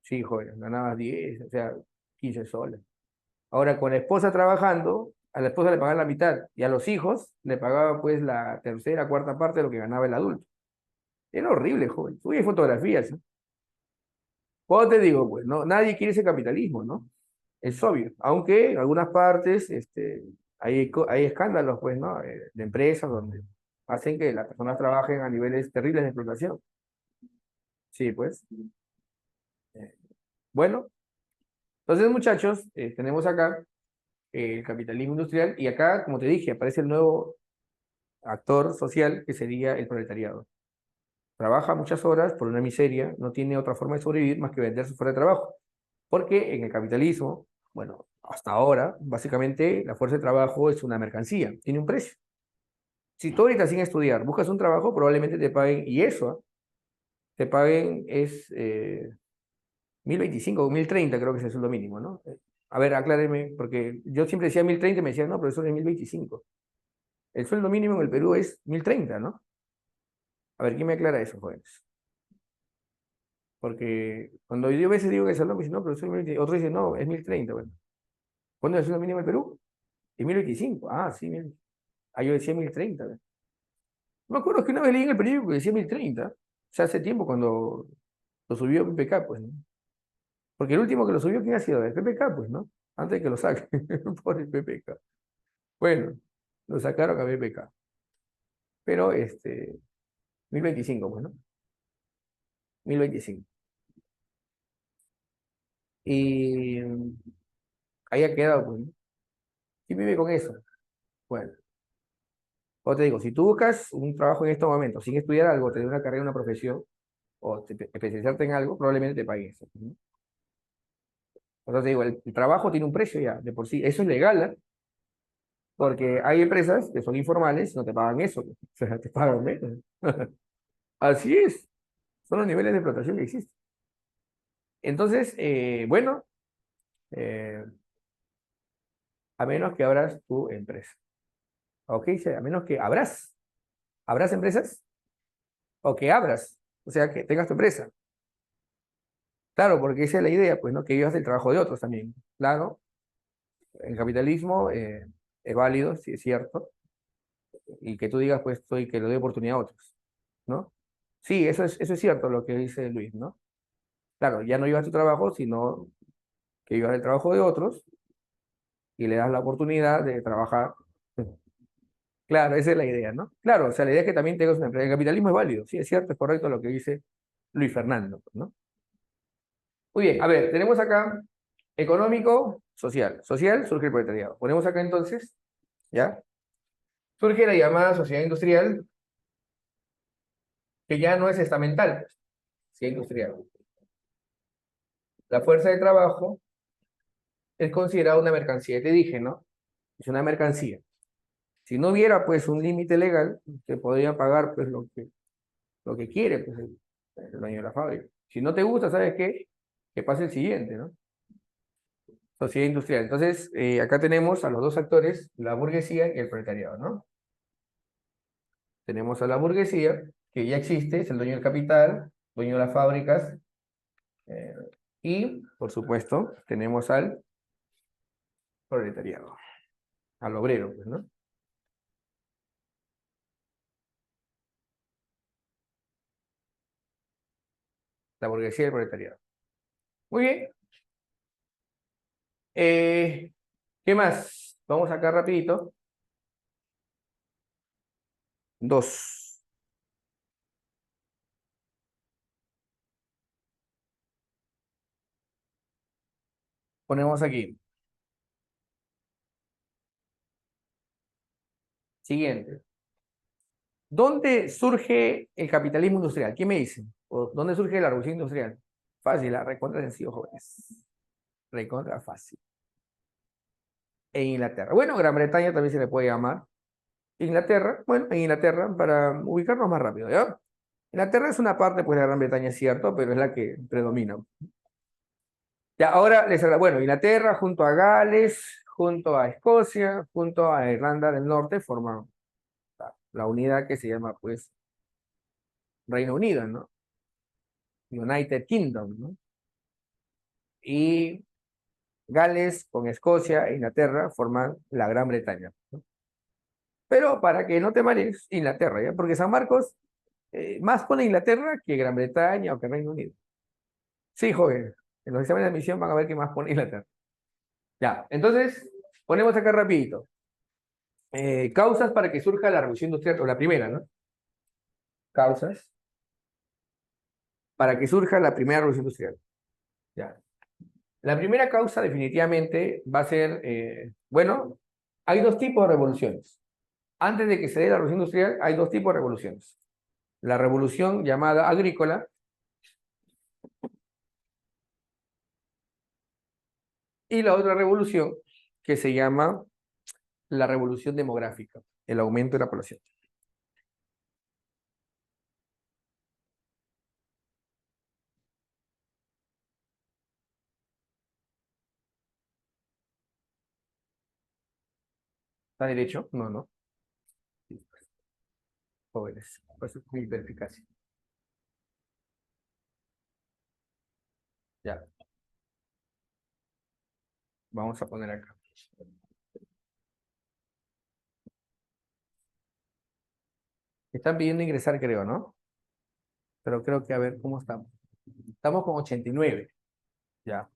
Sí, joder, ganabas 10, o sea, 15 soles. Ahora, con la esposa trabajando, a la esposa le pagaban la mitad y a los hijos le pagaban pues la tercera, cuarta parte de lo que ganaba el adulto. Era horrible, joven. Subí fotografías, ¿no? ¿Cómo te digo? Pues no, nadie quiere ese capitalismo, ¿no? Es obvio. Aunque en algunas partes hay escándalos, pues, ¿no? De empresas donde hacen que las personas trabajen a niveles terribles de explotación. Sí, pues. Eh, Bueno, entonces, muchachos, tenemos acá el capitalismo industrial y acá, como te dije, aparece el nuevo actor social que sería el proletariado. Trabaja muchas horas por una miseria, no tiene otra forma de sobrevivir más que vender su fuerza de trabajo. Porque en el capitalismo, bueno, hasta ahora, básicamente la fuerza de trabajo es una mercancía, tiene un precio. Si tú ahorita sin estudiar buscas un trabajo, probablemente te paguen, y eso, te paguen es 1025 o 1030, creo que es el sueldo mínimo, ¿no? A ver, acláreme, porque yo siempre decía 1030 y me decían, no, profesor, es 1025. El sueldo mínimo en el Perú es 1030, ¿no? A ver, ¿quién me aclara eso, jóvenes? Porque cuando yo a veces digo que el sueldo, me dicen, no, profesor, 1020, otro dice, no, es 1030, bueno. ¿Cuándo es el sueldo mínimo en el Perú? Es 1025. Ah, sí, ah, yo decía 1030. ¿Ve? Me acuerdo que una vez leí en el periódico que decía 1030. O sea, hace tiempo cuando lo subió PPK, pues, ¿no? Porque el último que lo subió, ¿quién ha sido? El PPK, pues, ¿no? Antes de que lo saquen por el PPK. Bueno, lo sacaron a PPK. Pero, 1025, pues, ¿no? 1025. Y ahí ha quedado, pues, ¿no? ¿Quién vive con eso? Bueno, o te digo, si tú buscas un trabajo en estos momentos sin estudiar algo, tener una carrera, una profesión, o especializarte en algo, probablemente te paguen eso, ¿no? O sea, te digo, el trabajo tiene un precio ya, de por sí. Eso es legal, ¿eh? Porque hay empresas que son informales y no te pagan eso, pues. O sea, te pagan menos. Así es, son los niveles de explotación que existen. Entonces, bueno, eh, a menos que abras tu empresa. ¿Ok? Sí, a menos que abras empresas o que abras, o sea, que tengas tu empresa. Claro, porque esa es la idea, pues, ¿no? Que vivas del trabajo de otros también. Claro, el capitalismo es válido, sí es cierto, y que tú digas, pues, soy que le doy oportunidad a otros, ¿no? Sí, eso es cierto lo que dice Luis, ¿no? Claro, ya no vivas tu trabajo, sino que vivas el trabajo de otros y le das la oportunidad de trabajar. Claro, esa es la idea, ¿no? Claro, o sea, la idea es que también tengas una empresa. El capitalismo es válido, sí, es cierto, es correcto lo que dice Luis Fernando, ¿no? Muy bien, a ver, tenemos acá económico, social. Social surge el proletariado. Ponemos acá entonces, ¿ya? Surge la llamada sociedad industrial, que ya no es estamental, pues, sociedad industrial. La fuerza de trabajo es considerada una mercancía. Te dije, ¿no? Es una mercancía. Si no hubiera, pues, un límite legal, te podría pagar, pues, lo que quiere, pues, el dueño de la fábrica. Si no te gusta, ¿sabes qué? Que pase el siguiente, ¿no? Sociedad industrial. Entonces, acá tenemos a los dos actores, la burguesía y el proletariado, ¿no? Tenemos a la burguesía, que ya existe, es el dueño del capital, dueño de las fábricas, eh, y, por supuesto, tenemos al proletariado, al obrero, pues, ¿no? La burguesía y el proletariado. Muy bien. Eh, ¿Qué más? Vamos acá rapidito. Dos. Ponemos aquí. Siguiente. ¿Dónde surge el capitalismo industrial? ¿Quién me dice? ¿O dónde surge la revolución industrial? Fácil, la recontra sencillo, jóvenes. Recontra fácil. En Inglaterra. Bueno, Gran Bretaña también se le puede llamar. Inglaterra, bueno, en Inglaterra, para ubicarnos más rápido, ¿ya? Inglaterra es una parte, pues, de Gran Bretaña, es cierto, pero es la que predomina. Ya, ahora bueno, Inglaterra junto a Gales, junto a Escocia, junto a Irlanda del Norte, forman la unidad que se llama, pues, Reino Unido, ¿no? United Kingdom, ¿no? Y Gales con Escocia e Inglaterra forman la Gran Bretaña, ¿no? Pero para que no te marees, Inglaterra, ¿ya? Porque San Marcos más pone Inglaterra que Gran Bretaña o que Reino Unido. Sí, joven, en los exámenes de admisión van a ver qué más pone Inglaterra. Ya, entonces, ponemos acá rapidito. Causas para que surja la revolución industrial, o la primera, ¿no? Causas para que surja la primera revolución industrial. Ya. La primera causa definitivamente va a ser, bueno, hay dos tipos de revoluciones. Antes de que se dé la revolución industrial, hay dos tipos de revoluciones. La revolución llamada agrícola y la otra revolución que se llama la revolución demográfica, el aumento de la población. ¿Está derecho? No, no. Jóvenes. Pues es mi perspicacia. Ya, vamos a poner acá. Están pidiendo ingresar, creo, ¿no? Pero creo que a ver cómo estamos. Estamos con 89. Ya.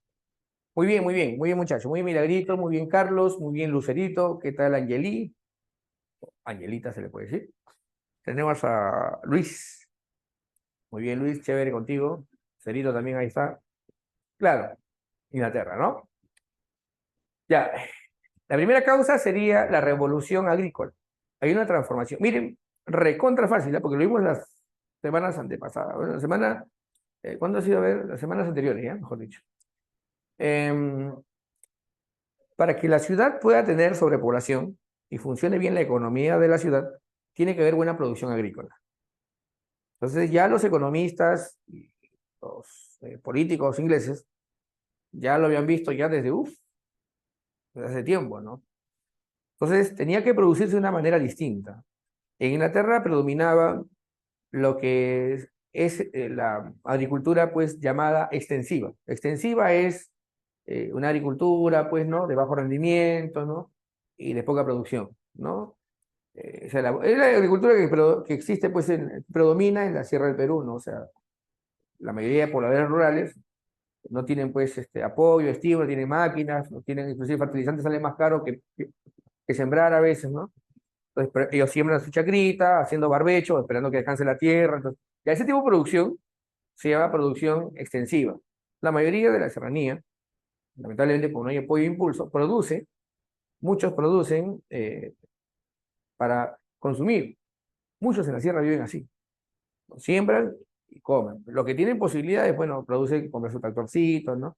Muy bien, muchachos. Muy bien, Milagrito, muy bien, Carlos, muy bien, Lucerito. ¿Qué tal, Angelí? Angelita se le puede decir. Tenemos a Luis. Muy bien, Luis, chévere contigo. Cerito también ahí está. Claro, Inglaterra, ¿no? Ya. La primera causa sería la revolución agrícola. Hay una transformación. Miren, recontra fácil, ¿eh? Porque lo vimos las semanas antepasadas. Bueno, ¿cuándo ha sido? A ver, las semanas anteriores, ¿ya? Mejor dicho. Em, para que la ciudad pueda tener sobrepoblación y funcione bien la economía de la ciudad, tiene que haber buena producción agrícola. Entonces ya los economistas y los políticos ingleses ya lo habían visto ya desde hace tiempo, ¿no? Entonces tenía que producirse de una manera distinta. En Inglaterra predominaba lo que es la agricultura pues llamada extensiva. Extensiva es una agricultura pues, ¿no? De bajo rendimiento, ¿no? Y de poca producción, ¿no? O sea, es la agricultura que existe pues predomina en la Sierra del Perú, ¿no? O sea, la mayoría de pobladores rurales no tienen pues apoyo, estímulo, no tienen máquinas, no tienen, inclusive fertilizantes sale más caro que sembrar a veces, ¿no? Entonces, ellos siembran su chacrita, haciendo barbecho, esperando que descanse la tierra. Entonces, ya ese tipo de producción se llama producción extensiva. La mayoría de la serranía, lamentablemente como no hay apoyo e impulso, muchos producen para consumir. Muchos en la sierra viven así. Siembran y comen. Los que tienen posibilidades, bueno, producen, compran su tractorcito, ¿no?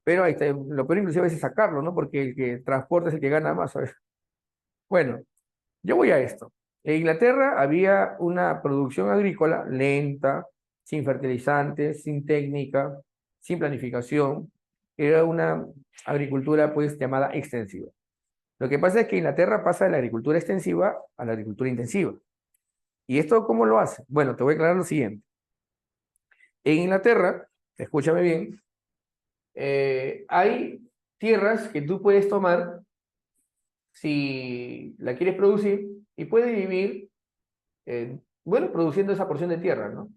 Pero ahí está, lo peor inclusive es sacarlo, ¿no? Porque el que transporta es el que gana más, ¿sabes? Bueno, yo voy a esto. En Inglaterra había una producción agrícola lenta, sin fertilizantes, sin técnica, sin planificación. Era una agricultura pues llamada extensiva. Lo que pasa es que Inglaterra pasa de la agricultura extensiva a la agricultura intensiva. ¿Y esto cómo lo hace? Bueno, te voy a aclarar lo siguiente. En Inglaterra, escúchame bien, hay tierras que tú puedes tomar si la quieres producir y puedes vivir, bueno, produciendo esa porción de tierra, ¿no?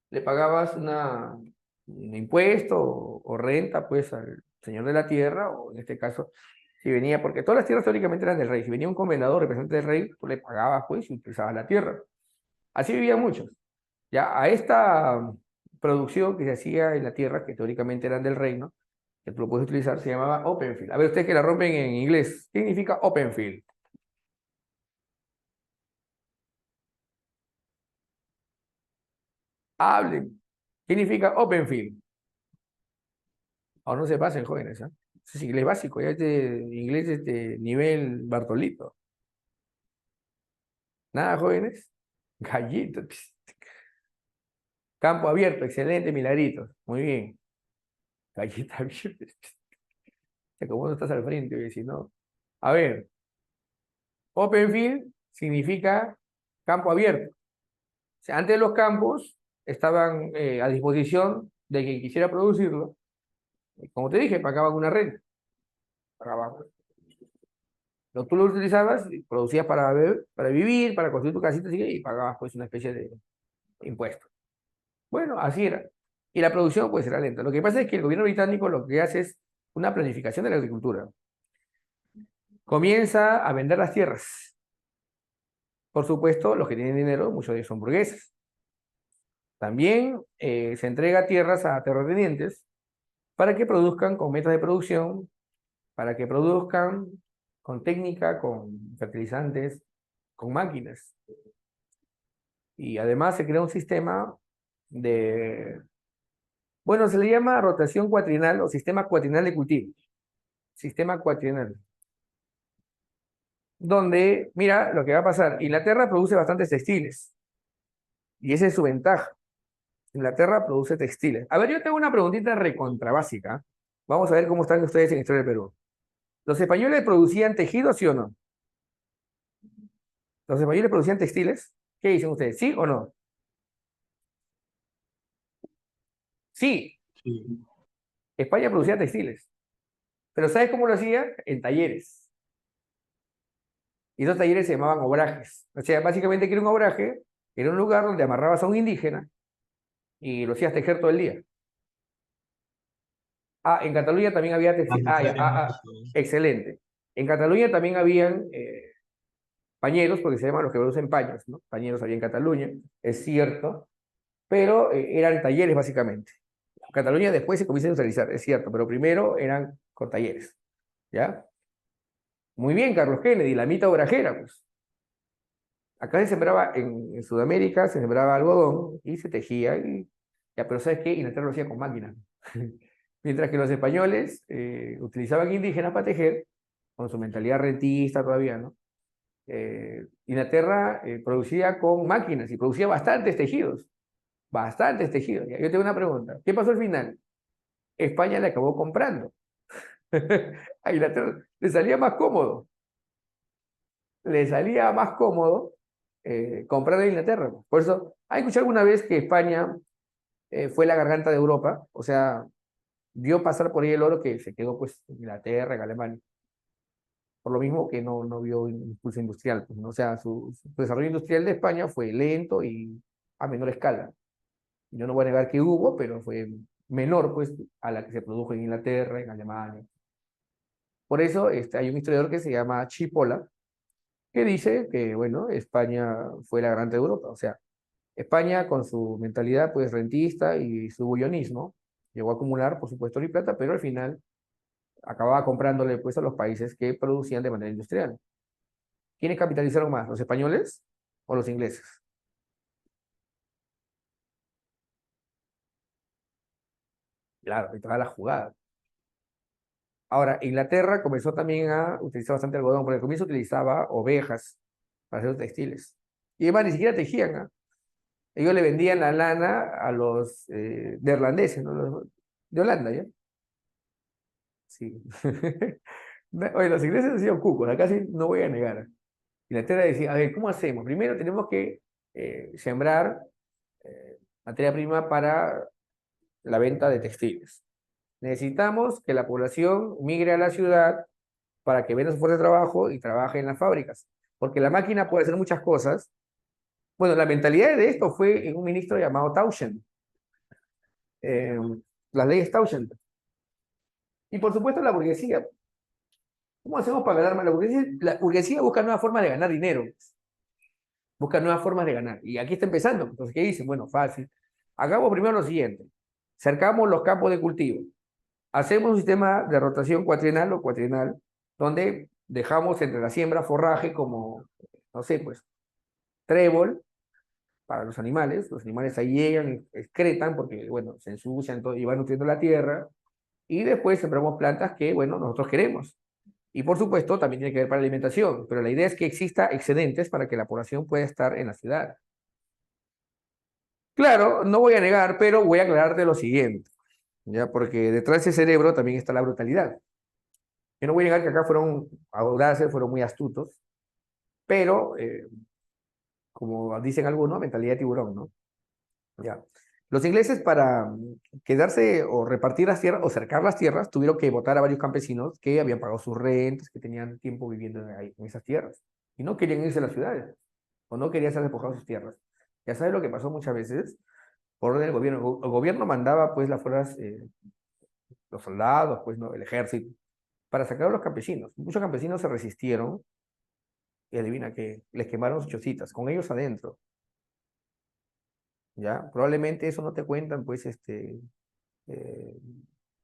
Le pagabas un impuesto o renta, pues, al señor de la tierra, o en este caso, si venía, porque todas las tierras teóricamente eran del rey, si venía un comendador, representante del rey, tú le pagabas, pues, y utilizabas la tierra. Así vivían muchos. Ya a esta producción que se hacía en la tierra, que teóricamente eran del reino, que tú lo puedes utilizar, se llamaba open field. A ver, ustedes que la rompen en inglés, ¿qué significa open field? Hablen. ¿Qué significa open field? Ahora no se pasen, jóvenes, ¿ah? Eso es inglés básico, ya inglés nivel Bartolito. Nada, jóvenes. Gallito. Campo abierto, excelente, Milagritos. Muy bien. Galleta abierta. Como no estás al frente, oye, si no. A ver, open field significa campo abierto. O sea, antes los campos estaban a disposición de quien quisiera producirlo. Como te dije, pagaban una renta. Pagaban. Tú lo utilizabas, producías para beber, para vivir, para construir tu casita, así y pagabas pues una especie de impuesto. Bueno, así era. Y la producción pues era lenta. Lo que pasa es que el gobierno británico lo que hace es una planificación de la agricultura. Comienza a vender las tierras. Por supuesto, los que tienen dinero, muchos de ellos son burgueses. También se entrega tierras a terratenientes para que produzcan con metas de producción, para que produzcan con técnica, con fertilizantes, con máquinas. Y además se crea un sistema de, bueno, se le llama rotación cuatrinal o sistema cuatrinal de cultivo. Sistema cuatrinal. Donde, mira lo que va a pasar. Inglaterra produce bastantes textiles. Y esa es su ventaja. Inglaterra produce textiles. A ver, yo tengo una preguntita recontra básica. Vamos a ver cómo están ustedes en Historia del Perú. ¿Los españoles producían tejidos, sí o no? ¿Los españoles producían textiles? ¿Qué dicen ustedes? ¿Sí o no? Sí, Sí. España producía textiles. Pero ¿sabes cómo lo hacía? En talleres. Y esos talleres se llamaban obrajes. O sea, básicamente que era un obraje, era un lugar donde amarrabas a un indígena y lo hacías tejer todo el día. Ah, en Cataluña también había Las textiles. Ah, ya, mujeres más que todo. excelente. En Cataluña también habían pañeros, porque se llaman los que producen paños, ¿no? Pañeros había en Cataluña, es cierto, pero eran talleres básicamente. Cataluña después se comienza a industrializar, es cierto, pero primero eran con talleres, ¿ya? Muy bien, Carlos Kennedy, la mitad obrajera, pues. Acá se sembraba, en Sudamérica, se sembraba algodón y se tejía, y, ya, pero ¿sabes qué? Inglaterra lo hacía con máquinas. Mientras que los españoles utilizaban indígenas para tejer, con su mentalidad rentista todavía, ¿no? Inglaterra producía con máquinas y producía bastantes tejidos, bastantes tejidos. Ya, yo tengo una pregunta, ¿qué pasó al final? España le acabó comprando. A Inglaterra le salía más cómodo, le salía más cómodo comprar a Inglaterra. Por eso, ¿hay escuchado alguna vez que España fue la garganta de Europa? O sea, vio pasar por ahí el oro que se quedó pues en Inglaterra, en Alemania. Por lo mismo que no vio un impulso industrial, pues, ¿no? O sea, su desarrollo industrial de España fue lento y a menor escala. Yo no voy a negar que hubo, pero fue menor pues a la que se produjo en Inglaterra, en Alemania. Por eso hay un historiador que se llama Chipola, que dice que, bueno, España fue la grande de Europa. O sea, España con su mentalidad pues rentista y su bullonismo llegó a acumular, por supuesto, oro y plata, pero al final acababa comprándole pues a los países que producían de manera industrial. ¿Quiénes capitalizaron más, los españoles o los ingleses? Claro, ahí estaba la jugada. Ahora, Inglaterra comenzó también a utilizar bastante algodón, porque al comienzo utilizaba ovejas para hacer los textiles. Y además ni siquiera tejían, ¿ah? Ellos le vendían la lana a los neerlandeses, ¿no? De Holanda, ¿ya? Sí. Oye, los ingleses han sido cucos, acá sí no voy a negar. Inglaterra decía, a ver, ¿cómo hacemos? Primero tenemos que sembrar materia prima para la venta de textiles. Necesitamos que la población migre a la ciudad para que venda su fuerza de trabajo y trabaje en las fábricas. Porque la máquina puede hacer muchas cosas. Bueno, la mentalidad de esto fue en un ministro llamado Townshend, eh, las leyes Townshend. Y por supuesto la burguesía. ¿Cómo hacemos para ganar más? La burguesía busca nuevas formas de ganar dinero. Busca nuevas formas de ganar. Y aquí está empezando. Entonces, ¿qué dicen? Bueno, fácil. Hagamos primero lo siguiente. Cercamos los campos de cultivo. Hacemos un sistema de rotación cuatrinal o cuatrinal, donde dejamos entre la siembra forraje como, no sé, pues, trébol para los animales ahí llegan, excretan porque, bueno, se ensucian todo, y van nutriendo la tierra, y después sembramos plantas que, bueno, nosotros queremos. Y por supuesto, también tiene que ver para la alimentación, pero la idea es que exista excedentes para que la población pueda estar en la ciudad. Claro, no voy a negar, pero voy a aclararte lo siguiente, ¿ya? Porque detrás de ese cerebro también está la brutalidad. Yo no voy a negar que acá fueron audaces, fueron muy astutos, pero, como dicen algunos, mentalidad de tiburón, ¿no? Ya. Los ingleses para quedarse o repartir las tierras o cercar las tierras tuvieron que votar a varios campesinos que habían pagado sus rentas, que tenían tiempo viviendo en esas tierras y no querían irse a las ciudades o no querían ser despojados de sus tierras. Ya sabes lo que pasó muchas veces por orden del gobierno. El gobierno mandaba pues las fuerzas, los soldados, pues no, el ejército, para sacar a los campesinos. Muchos campesinos se resistieron y adivina que les quemaron sus chocitas, con ellos adentro. ¿Ya? Probablemente eso no te cuentan, pues, eh,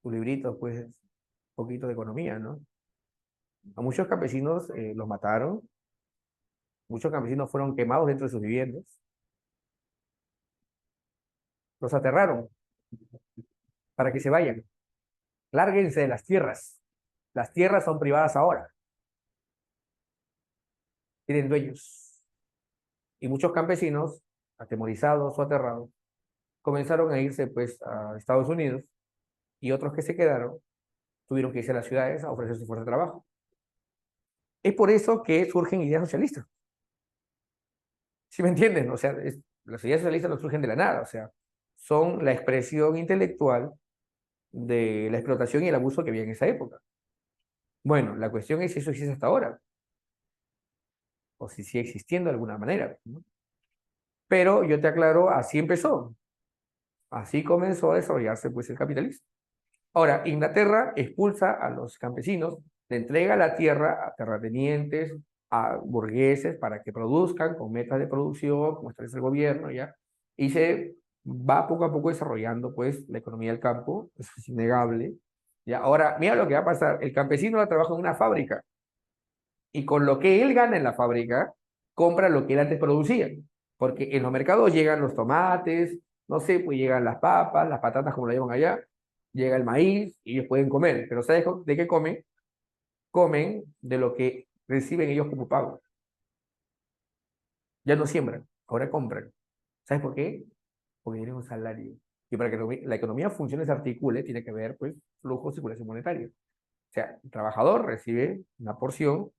tus libritos, pues, un poquito de economía, ¿no? A muchos campesinos los mataron, muchos campesinos fueron quemados dentro de sus viviendas, los aterraron para que se vayan. Lárguense de las tierras. Las tierras son privadas ahora, tienen dueños. Y muchos campesinos, atemorizados o aterrados, comenzaron a irse, pues, a Estados Unidos y otros que se quedaron tuvieron que irse a las ciudades a ofrecer su fuerza de trabajo. Es por eso que surgen ideas socialistas. ¿Sí me entienden? O sea, las ideas socialistas no surgen de la nada, o sea, son la expresión intelectual de la explotación y el abuso que había en esa época. Bueno, la cuestión es si eso existe hasta ahora, o si sigue existiendo de alguna manera, ¿no? Pero yo te aclaro, así empezó, así comenzó a desarrollarse pues el capitalismo. Ahora, Inglaterra expulsa a los campesinos, le entrega la tierra a terratenientes, a burgueses para que produzcan con metas de producción, como establece el gobierno, ¿ya? Y se va poco a poco desarrollando pues la economía del campo, eso es innegable. ¿Ya? Ahora, mira lo que va a pasar, el campesino va a trabajar en una fábrica y con lo que él gana en la fábrica, compra lo que él antes producía, porque en los mercados llegan los tomates, no sé, pues llegan las papas, las patatas como lo llaman allá, llega el maíz y ellos pueden comer, pero ¿sabes de qué comen? Comen de lo que reciben ellos como pago. Ya no siembran, ahora compran. ¿Sabes por qué? Porque tienen un salario. Y para que la economía funcione, se articule, tiene que haber, pues, flujo, circulación monetaria. O sea, el trabajador recibe una porción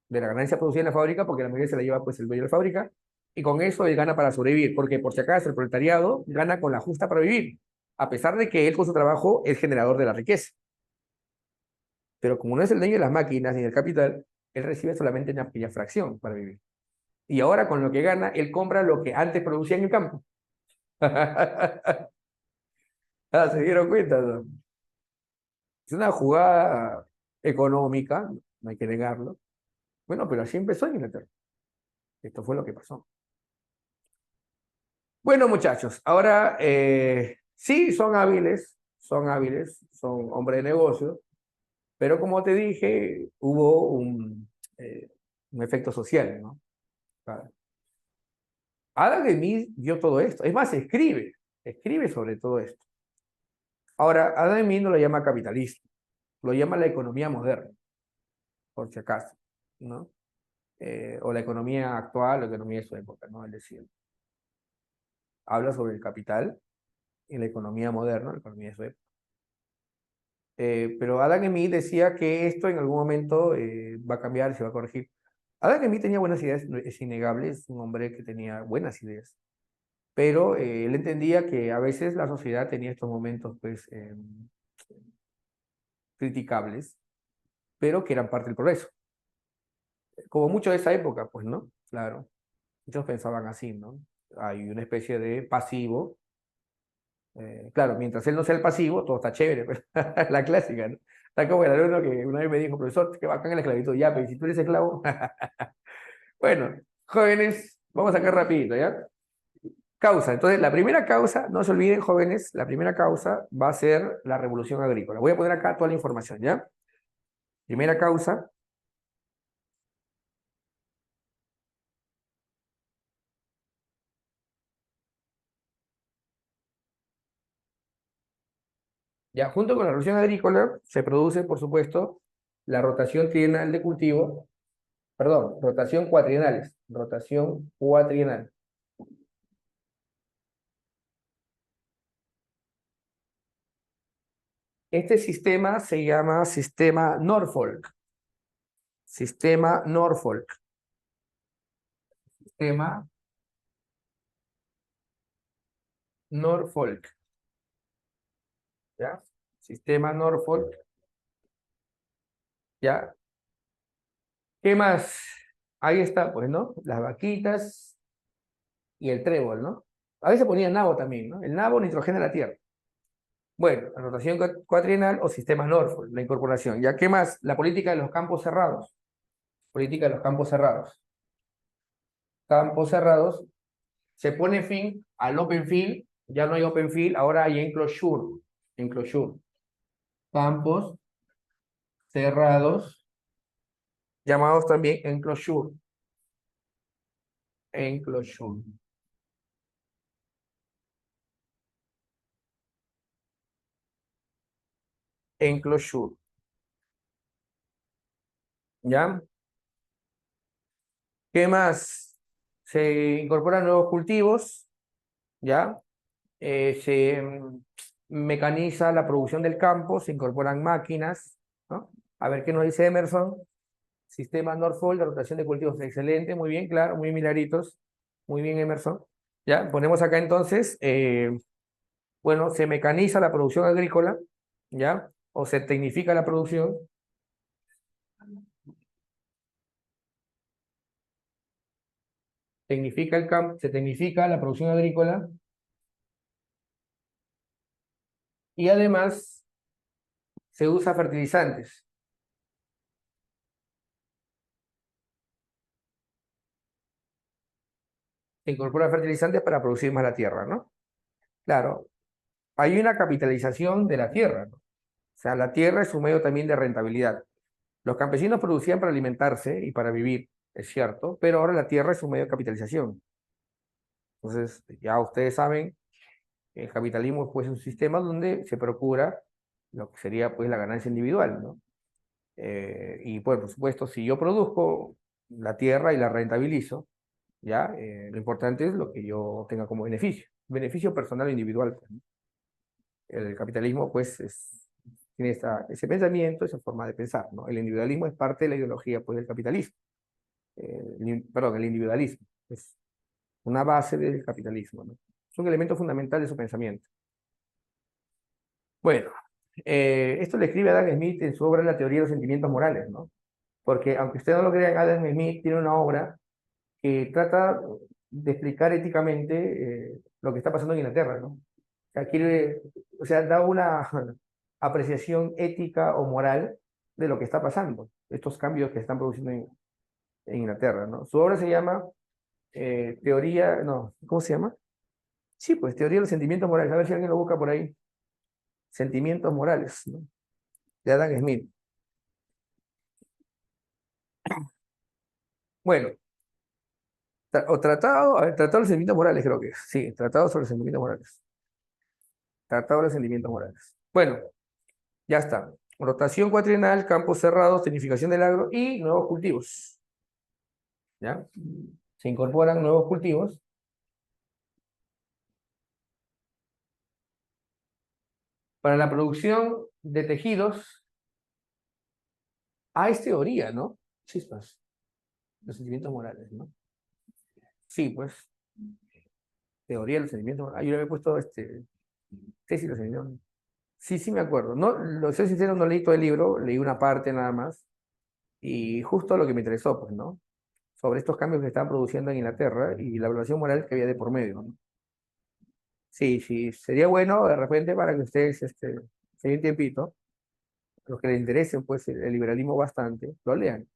de la ganancia producida en la fábrica, porque la mayoría se la lleva, pues, el dueño de la fábrica, y con eso él gana para sobrevivir, porque por si acaso el proletariado gana con la justa para vivir, a pesar de que él con su trabajo es generador de la riqueza. Pero como no es el dueño de las máquinas ni del capital, él recibe solamente una pequeña fracción para vivir. Y ahora con lo que gana, él compra lo que antes producía en el campo. ¿Se dieron cuenta, no? Es una jugada económica, no hay que negarlo. Bueno, pero así empezó en Inglaterra. Esto fue lo que pasó. Bueno, muchachos, ahora sí son hábiles, son hombres de negocio, pero como te dije, hubo un efecto social, ¿no? Claro. Adam Smith vio todo esto. Es más, escribe sobre todo esto. Ahora, Adam Smith no lo llama capitalismo, lo llama la economía moderna, por si acaso, ¿no? O la economía actual, la economía de su época, ¿no? Es decir, habla sobre el capital y la economía moderna, la economía de su época. Pero Adam Smith decía que esto en algún momento va a cambiar, se va a corregir. Adam Smith tenía buenas ideas, es innegable, es un hombre que tenía buenas ideas, pero él entendía que a veces la sociedad tenía estos momentos, pues, criticables, pero que eran parte del progreso. Como mucho de esa época, pues, ¿no? Claro, muchos pensaban así, ¿no? Hay una especie de pasivo. Claro, mientras él no sea el pasivo, todo está chévere, pues, la clásica, ¿no? Está como el alumno que una vez me dijo, profesor, qué bacán la esclavitud, ya, pero si tú eres esclavo. Bueno, jóvenes, vamos a sacar rapidito, ¿ya? Causa. Entonces, la primera causa, no se olviden, jóvenes, la primera causa va a ser la revolución agrícola. Voy a poner acá toda la información, ¿ya? Primera causa, ya, junto con la revolución agrícola se produce, por supuesto, la rotación trienal de cultivo, perdón, rotación cuatrienal. Este sistema se llama sistema Norfolk. Sistema Norfolk. Sistema Norfolk. ¿Ya? Sistema Norfolk. ¿Ya? ¿Qué más? Ahí está, pues, ¿no? Las vaquitas y el trébol, ¿no? A veces ponía nabo también, ¿no? El nabo nitrogena la tierra. Bueno, la rotación cuatrienal o sistema Norfolk, la incorporación. ¿Ya qué más? La política de los campos cerrados. Política de los campos cerrados. Campos cerrados. Se pone fin al open field. Ya no hay open field, ahora hay enclosure. Enclosure. Campos cerrados, llamados también enclosure. Enclosure. Enclosure. ¿Ya? ¿Qué más? Se incorporan nuevos cultivos, ¿ya? Se mecaniza la producción del campo, se incorporan máquinas, ¿no? A ver qué nos dice Emerson. Sistema Norfolk, de rotación de cultivos, excelente, muy bien, claro, muy milaritos, muy bien Emerson. Ya, ponemos acá entonces, bueno, se mecaniza la producción agrícola, ¿ya? O se tecnifica la producción, tecnifica el campo, se tecnifica la producción agrícola y además se usa fertilizantes. Se incorpora fertilizantes para producir más la tierra, ¿no? Claro, hay una capitalización de la tierra, ¿no? O sea, la tierra es un medio también de rentabilidad. Los campesinos producían para alimentarse y para vivir, es cierto, pero ahora la tierra es un medio de capitalización. Entonces, ya ustedes saben, el capitalismo pues, es un sistema donde se procura lo que sería pues la ganancia individual, ¿no? Y pues, por supuesto, si yo produzco la tierra y la rentabilizo, ¿ya? Lo importante es lo que yo tenga como beneficio, beneficio personal e individual, pues, ¿no? El capitalismo, pues, tiene ese pensamiento, esa forma de pensar, ¿no? El individualismo es parte de la ideología, pues, del capitalismo. Perdón, el individualismo es una base del capitalismo, ¿no? Es un elemento fundamental de su pensamiento. Bueno, esto le escribe Adam Smith en su obra La teoría de los sentimientos morales, ¿no? Porque aunque usted no lo crea, Adam Smith tiene una obra que trata de explicar éticamente lo que está pasando en Inglaterra, ¿no? O sea, o sea, da una apreciación ética o moral de lo que está pasando, estos cambios que se están produciendo en Inglaterra, ¿no? Su obra se llama Teoría, no, ¿cómo se llama? Sí, pues Teoría de los sentimientos morales. A ver si alguien lo busca por ahí. Sentimientos morales, ¿no? De Adam Smith. Bueno, o tratado, a ver, tratado de los sentimientos morales, creo que es. Sí, tratado sobre los sentimientos morales. Tratado de los sentimientos morales. Bueno, ya está. Rotación cuatrienal, campos cerrados, tecnificación del agro y nuevos cultivos. ¿Ya? Se incorporan nuevos cultivos para la producción de tejidos. Ah, es teoría, ¿no? Chispas. Los sentimientos morales, ¿no? Sí, pues, teoría de los sentimientos morales. Ah, yo le había puesto tesis de los sentimientos. Sí, sí me acuerdo. No, lo soy sincero, no leí todo el libro, leí una parte nada más. Y justo lo que me interesó, pues, ¿no? Sobre estos cambios que están produciendo en Inglaterra y la evaluación moral que había de por medio, ¿no? Sí, sí, sería bueno de repente para que ustedes se den tiempito, los que les interesen, pues, el liberalismo bastante, lo lean.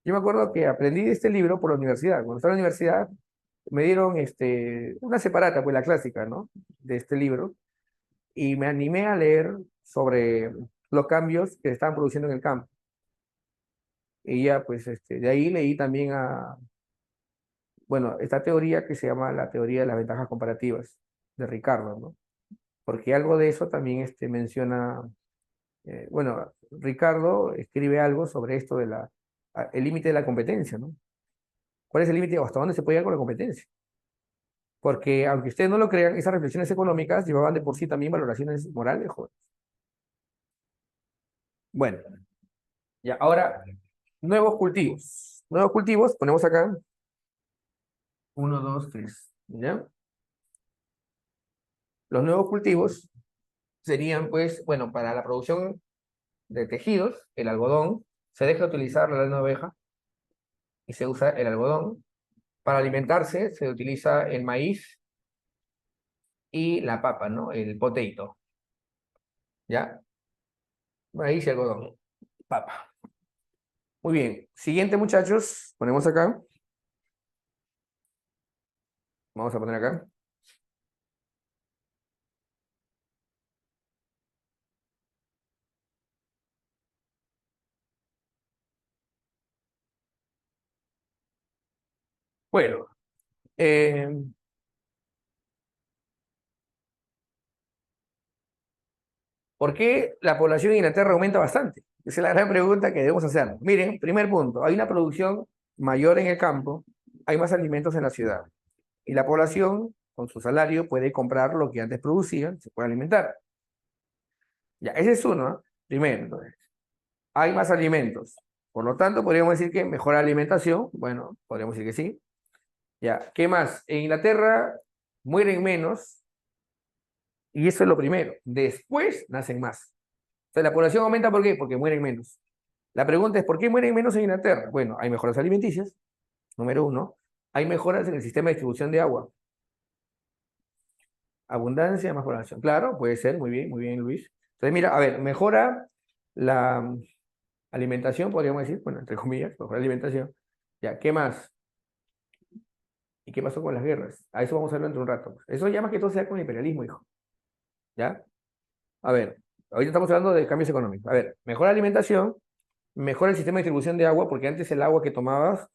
Yo me acuerdo que aprendí de este libro por la universidad. Cuando estaba en la universidad, me dieron una separata, pues la clásica, ¿no? De este libro, y me animé a leer sobre los cambios que se estaban produciendo en el campo. Y ya, pues, de ahí leí también bueno, esta teoría que se llama la teoría de las ventajas comparativas de Ricardo, ¿no? Porque algo de eso también menciona, bueno, Ricardo escribe algo sobre esto el límite de la competencia, ¿no? ¿Cuál es el límite o hasta dónde se puede llegar con la competencia? Porque aunque ustedes no lo crean, esas reflexiones económicas llevaban de por sí también valoraciones morales, joder. Bueno, ya, ahora, nuevos cultivos. Nuevos cultivos, ponemos acá, uno, dos, tres, ¿ya? Los nuevos cultivos serían, pues, bueno, para la producción de tejidos, el algodón, se deja de utilizar la lana de oveja y se usa el algodón. Para alimentarse se utiliza el maíz y la papa, ¿no? El potato, ¿ya? Maíz y algodón, papa. Muy bien. Siguiente, muchachos, ponemos acá. Vamos a poner acá. Bueno, eh, ¿por qué la población en Inglaterra aumenta bastante? Esa es la gran pregunta que debemos hacer. Miren, primer punto, hay una producción mayor en el campo, hay más alimentos en la ciudad. Y la población, con su salario, puede comprar lo que antes producían, se puede alimentar. Ya, ese es uno, ¿no? Primero, entonces, hay más alimentos. Por lo tanto, podríamos decir que mejora la alimentación. Bueno, podríamos decir que sí. Ya, ¿qué más? En Inglaterra mueren menos, y eso es lo primero. Después nacen más. O sea, la población aumenta, ¿por qué? Porque mueren menos. La pregunta es, ¿por qué mueren menos en Inglaterra? Bueno, hay mejoras alimenticias, número uno. Hay mejoras en el sistema de distribución de agua. Abundancia más población. Claro, puede ser, muy bien, Luis. Entonces, mira, a ver, mejora la alimentación, podríamos decir, bueno, entre comillas, mejora la alimentación. Ya, ¿qué más? ¿Y qué pasó con las guerras? A eso vamos a hablar dentro de un rato. Eso ya más que todo se da con el imperialismo, hijo. ¿Ya? A ver, ahorita estamos hablando de cambios económicos. A ver, mejora la alimentación, mejora el sistema de distribución de agua, porque antes el agua que tomabas,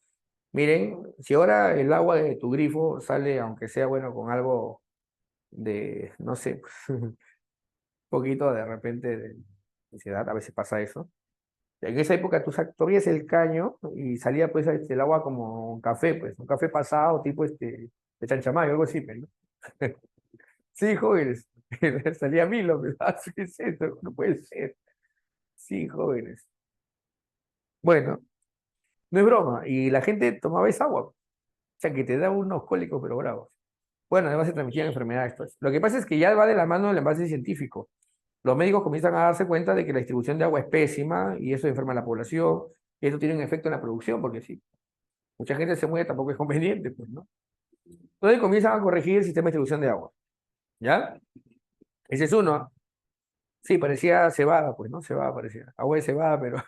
miren, si ahora el agua de tu grifo sale, aunque sea, bueno, con algo de, no sé, un poquito de repente de ansiedad, a veces pasa eso. En esa época tú abrías el caño y salía pues el agua como un café, pues, un café pasado, tipo de chanchamayo, algo así, pues, ¿no? Sí, jóvenes, salía Milo, pues, ah, ¿qué es eso? No puede ser. Sí, jóvenes. Bueno, no es broma, y la gente tomaba esa agua, o sea, que te da unos cólicos, pero bravos. Bueno, además se transmitían enfermedades, pues. Lo que pasa es que ya va de la mano del envase científico. Los médicos comienzan a darse cuenta de que la distribución de agua es pésima y eso enferma a la población y eso tiene un efecto en la producción, porque si mucha gente se muere tampoco es conveniente, pues, ¿no? Entonces comienzan a corregir el sistema de distribución de agua, ¿ya? Ese es uno. Sí, parecía cebada, pues, ¿no? Cebada parecía. Agua de cebada, pero...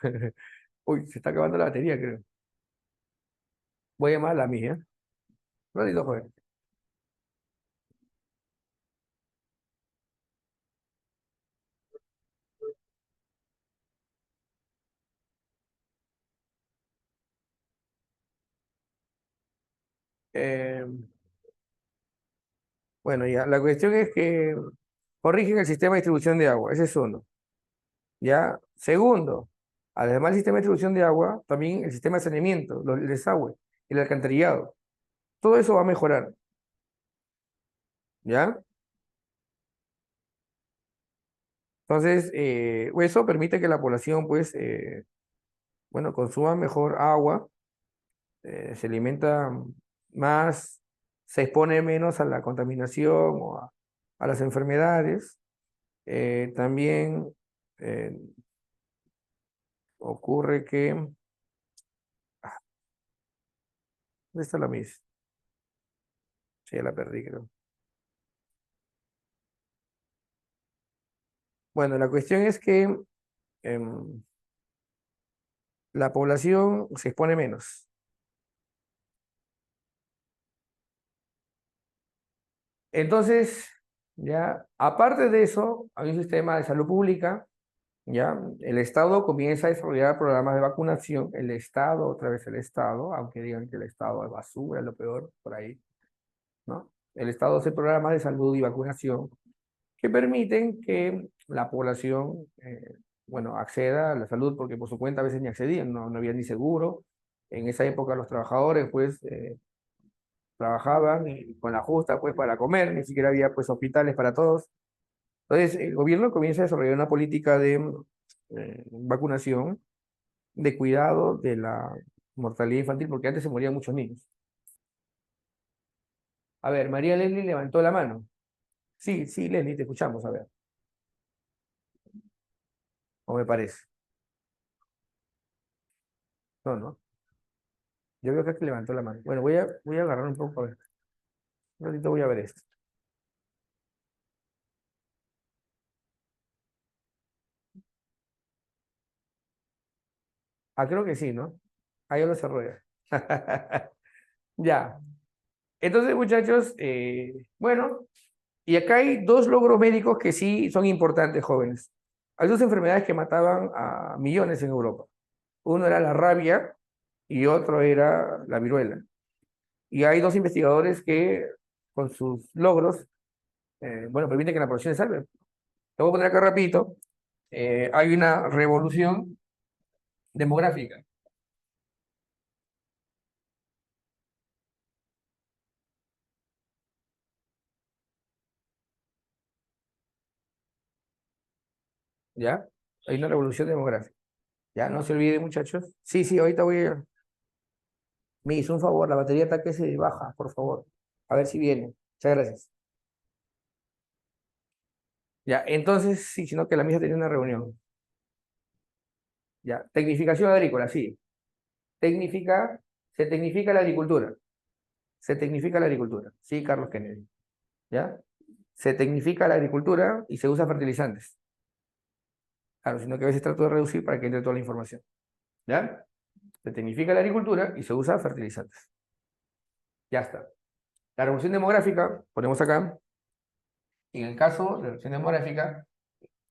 Uy, se está acabando la batería, creo. Voy a llamar a la mía. Un ratito, joven. Eh, bueno, ya, la cuestión es que corrigen el sistema de distribución de agua, ese es uno. ¿Ya? Segundo, además del sistema de distribución de agua, también el sistema de saneamiento, el desagüe, el alcantarillado. Todo eso va a mejorar, ¿ya? Entonces, eso permite que la población, pues, bueno, consuma mejor agua, se alimenta más, se expone menos a la contaminación o a las enfermedades. También eh, ocurre que... ¿Dónde está la mis? Sí, ya la perdí, creo. Bueno, la cuestión es que em, la población se expone menos. Entonces, ya, aparte de eso, hay un sistema de salud pública, ya, el Estado comienza a desarrollar programas de vacunación, el Estado, otra vez el Estado, aunque digan que el Estado es basura, es lo peor, por ahí, ¿no? El Estado hace programas de salud y vacunación que permiten que la población, bueno, acceda a la salud, porque por su cuenta a veces ni accedían, no había ni seguro. En esa época los trabajadores, pues, trabajaban y con la justa, pues, para comer, ni siquiera había, pues, hospitales para todos. Entonces, el gobierno comienza a desarrollar una política de vacunación de cuidado de la mortalidad infantil, porque antes se morían muchos niños. A ver, María Leslie levantó la mano. Sí, sí, Leslie, te escuchamos, a ver. ¿O me parece? No, no. Yo veo que levantó la mano. Bueno, voy a agarrar un poco, a ver. Un ratito voy a ver esto. Ah, creo que sí, ¿no? Ahí lo cerré. Ya. Entonces, muchachos, bueno, y acá hay dos logros médicos que sí son importantes, jóvenes. Hay dos enfermedades que mataban a millones en Europa. Uno era la rabia y otro era la viruela. Y hay dos investigadores que, con sus logros, bueno, permiten que la población se salve. Te voy a poner acá rapidito. Hay una revolución demográfica, ¿ya? Hay una revolución demográfica. Ya, no se olviden, muchachos. Sí, sí, ahorita voy a... Me hizo un favor, la batería está que se baja, por favor. A ver si viene. Muchas gracias. Ya, entonces, sí, sino que la misa tenía una reunión. Ya, tecnificación agrícola, sí. Tecnifica, se tecnifica la agricultura. Se tecnifica la agricultura. Sí, Carlos Kennedy. ¿Ya? Se tecnifica la agricultura y se usa fertilizantes. Claro, sino que a veces trato de reducir para que entre toda la información. ¿Ya? Se tecnifica la agricultura y se usa fertilizantes. Ya está. La revolución demográfica, ponemos acá, en el caso de la revolución demográfica,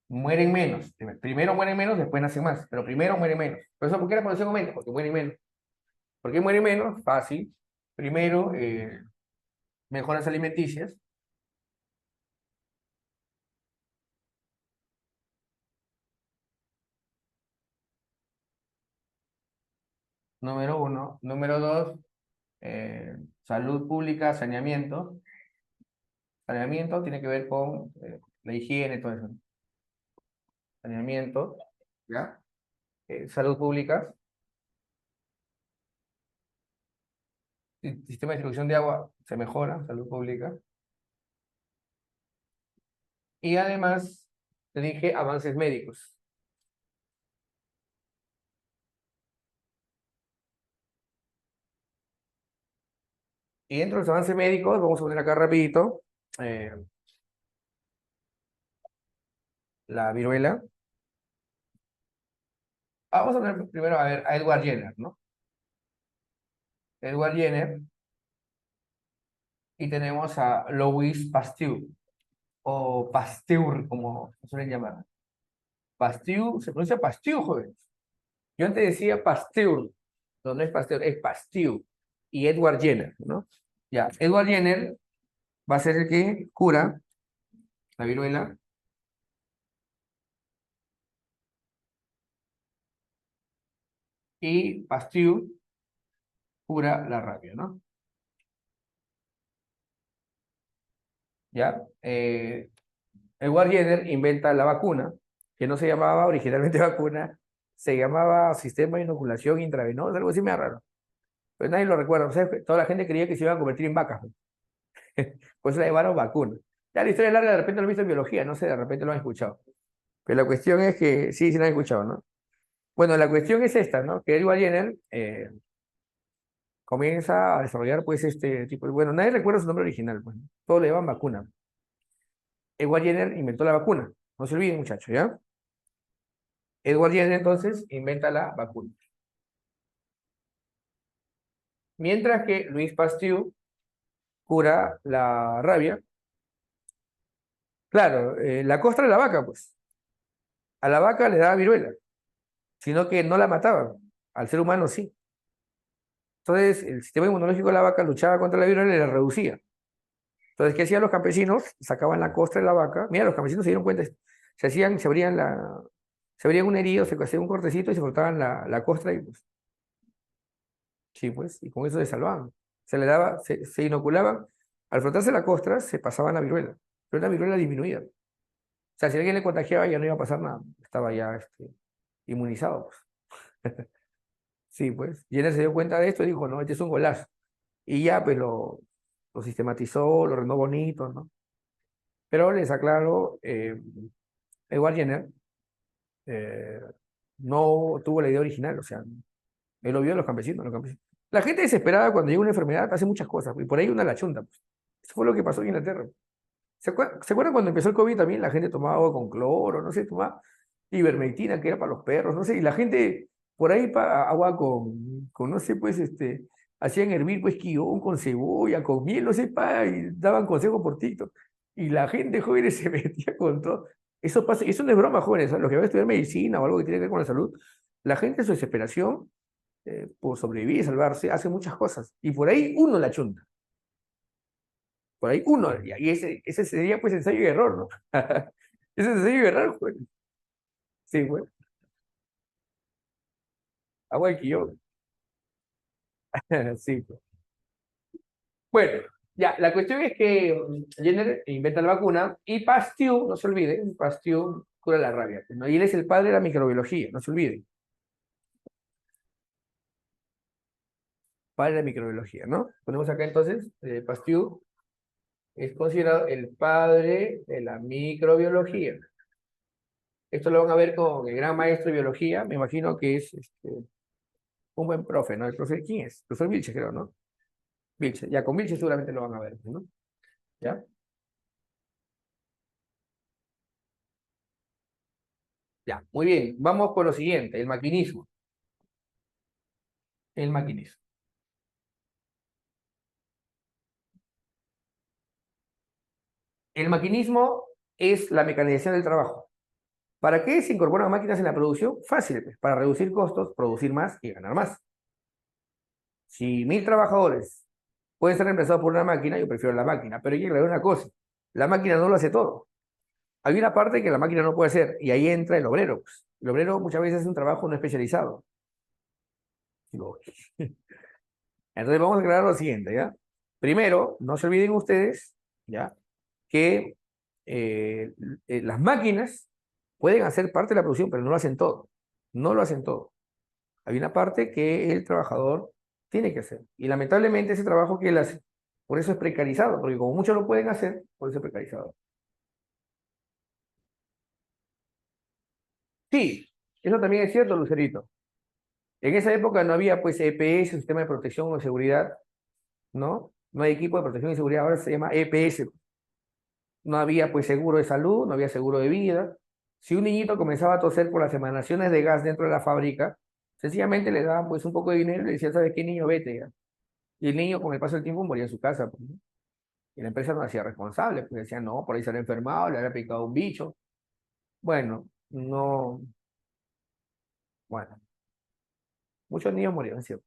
mueren menos. Primero mueren menos, después nacen más, pero primero mueren menos. ¿Por qué la población aumenta? Porque mueren menos. ¿Por qué mueren menos? Fácil. Primero, mejoras alimenticias. Número uno. Número dos, salud pública, saneamiento. Saneamiento tiene que ver con la higiene, todo eso. Saneamiento, ¿ya? Salud pública, sistema de distribución de agua se mejora, salud pública. Y además, te dije avances médicos. Y dentro de los avances médicos, vamos a poner acá rapidito, eh, la viruela. Vamos a poner primero a ver a Edward Jenner, ¿no? Edward Jenner, y tenemos a Louis Pasteur, o Pasteur, como se suelen llamar. Pasteur, se pronuncia Pasteur, jóvenes. Yo antes decía Pasteur, no, no es Pasteur, es Pasteur. Y Edward Jenner, ¿no? Ya, Edward Jenner va a ser el que cura la viruela y Pasteur cura la rabia, ¿no? Ya, Edward Jenner inventa la vacuna, que no se llamaba originalmente vacuna, se llamaba sistema de inoculación intravenosa, algo así me raro. Pues nadie lo recuerda, o sea, toda la gente creía que se iba a convertir en vacas, pues. Pues la llamaron vacuna. Ya la historia es larga, de repente lo han visto en biología, no sé, de repente lo han escuchado. Pero la cuestión es que, sí, sí lo han escuchado, ¿no? Bueno, la cuestión es esta, ¿no? Que Edward Jenner comienza a desarrollar, pues, este tipo de... Bueno, nadie recuerda su nombre original, pues, ¿no? Todos le llaman vacuna. Edward Jenner inventó la vacuna. No se olviden, muchachos, ¿ya? Edward Jenner, entonces, inventa la vacuna. Mientras que Louis Pasteur cura la rabia. Claro, la costra de la vaca, pues. A la vaca le daba viruela, sino que no la mataba. Al ser humano sí. Entonces, el sistema inmunológico de la vaca luchaba contra la viruela y la reducía. Entonces, ¿qué hacían los campesinos? Sacaban la costra de la vaca. Mira, los campesinos se dieron cuenta, se abrían un herido, se hacían un cortecito y se cortaban la costra y pues, sí, pues, y con eso se salvaban. Se le daba, se inoculaban. Al frotarse la costra, se pasaban la viruela. Pero la viruela disminuía. O sea, si alguien le contagiaba, ya no iba a pasar nada. Estaba ya, inmunizado, pues. Sí, pues. Jenner se dio cuenta de esto y dijo, no, este es un golazo. Y ya, pues lo sistematizó, lo arregló bonito, ¿no? Pero les aclaro, Edward Jenner eh, no tuvo la idea original, o sea, él lo vio de los campesinos, los campesinos. La gente desesperada cuando llega una enfermedad hace muchas cosas, y por ahí una la chunta, pues. Eso fue lo que pasó en Inglaterra. ¿Se acuerdan cuando empezó el COVID también? La gente tomaba agua con cloro, no sé, tomaba ivermectina, que era para los perros, no sé, y la gente por ahí agua con, no sé, pues, hacían hervir, pues, quillón con cebolla, con miel, no sé, y daban consejos por TikTok. Y la gente joven se metía con todo. Eso pasa, eso no es broma, jóvenes, ¿eh? Los que van a estudiar medicina o algo que tiene que ver con la salud, la gente en su desesperación, por sobrevivir y salvarse, hace muchas cosas. Y por ahí uno la chunta. Por ahí uno, y ese sería pues ensayo y error, ¿no? Ese es ensayo y error, pues. Sí, bueno, agua de quillón. Sí, pues. Bueno, ya, la cuestión es que Jenner inventa la vacuna y Pasteur, no se olviden, Pasteur cura la rabia, pues, ¿no? Y él es el padre de la microbiología, no se olviden, padre de la microbiología, ¿no? Ponemos acá entonces, Pasteur es considerado el padre de la microbiología. Esto lo van a ver con el gran maestro de biología, me imagino que es un buen profe, ¿no? ¿El profe quién es? El profesor Vilche, creo, ¿no? Vilche, ya con Vilche seguramente lo van a ver, ¿no? ¿Ya? Ya, muy bien. Vamos con lo siguiente, el maquinismo. El maquinismo. El maquinismo es la mecanización del trabajo. ¿Para qué se incorporan máquinas en la producción? Fácil, pues, para reducir costos, producir más y ganar más. Si 1.000 trabajadores pueden ser reemplazados por una máquina, yo prefiero la máquina, pero hay que aclarar una cosa, la máquina no lo hace todo. Hay una parte que la máquina no puede hacer y ahí entra el obrero, pues. El obrero muchas veces hace un trabajo no especializado. Digo, entonces vamos a aclarar lo siguiente, ¿ya? Primero, no se olviden ustedes, ¿ya? Que las máquinas pueden hacer parte de la producción, pero no lo hacen todo. No lo hacen todo. Hay una parte que el trabajador tiene que hacer. Y lamentablemente ese trabajo que él hace, por eso es precarizado, porque como muchos lo pueden hacer, por eso es precarizado. Sí, eso también es cierto, Lucerito. En esa época no había pues EPS, sistema de protección o seguridad, ¿no? No hay equipo de protección y seguridad, ahora se llama EPS. No había pues seguro de salud, no había seguro de vida. Si un niñito comenzaba a toser por las emanaciones de gas dentro de la fábrica, sencillamente le daban pues un poco de dinero y le decían, ¿sabes qué, niño? Vete ya. Y el niño con el paso del tiempo moría en su casa, pues, ¿no? Y la empresa no hacía responsable, pues decían, no, por ahí se había enfermado, le había picado un bicho. Bueno, no, bueno, muchos niños murieron, ¿cierto?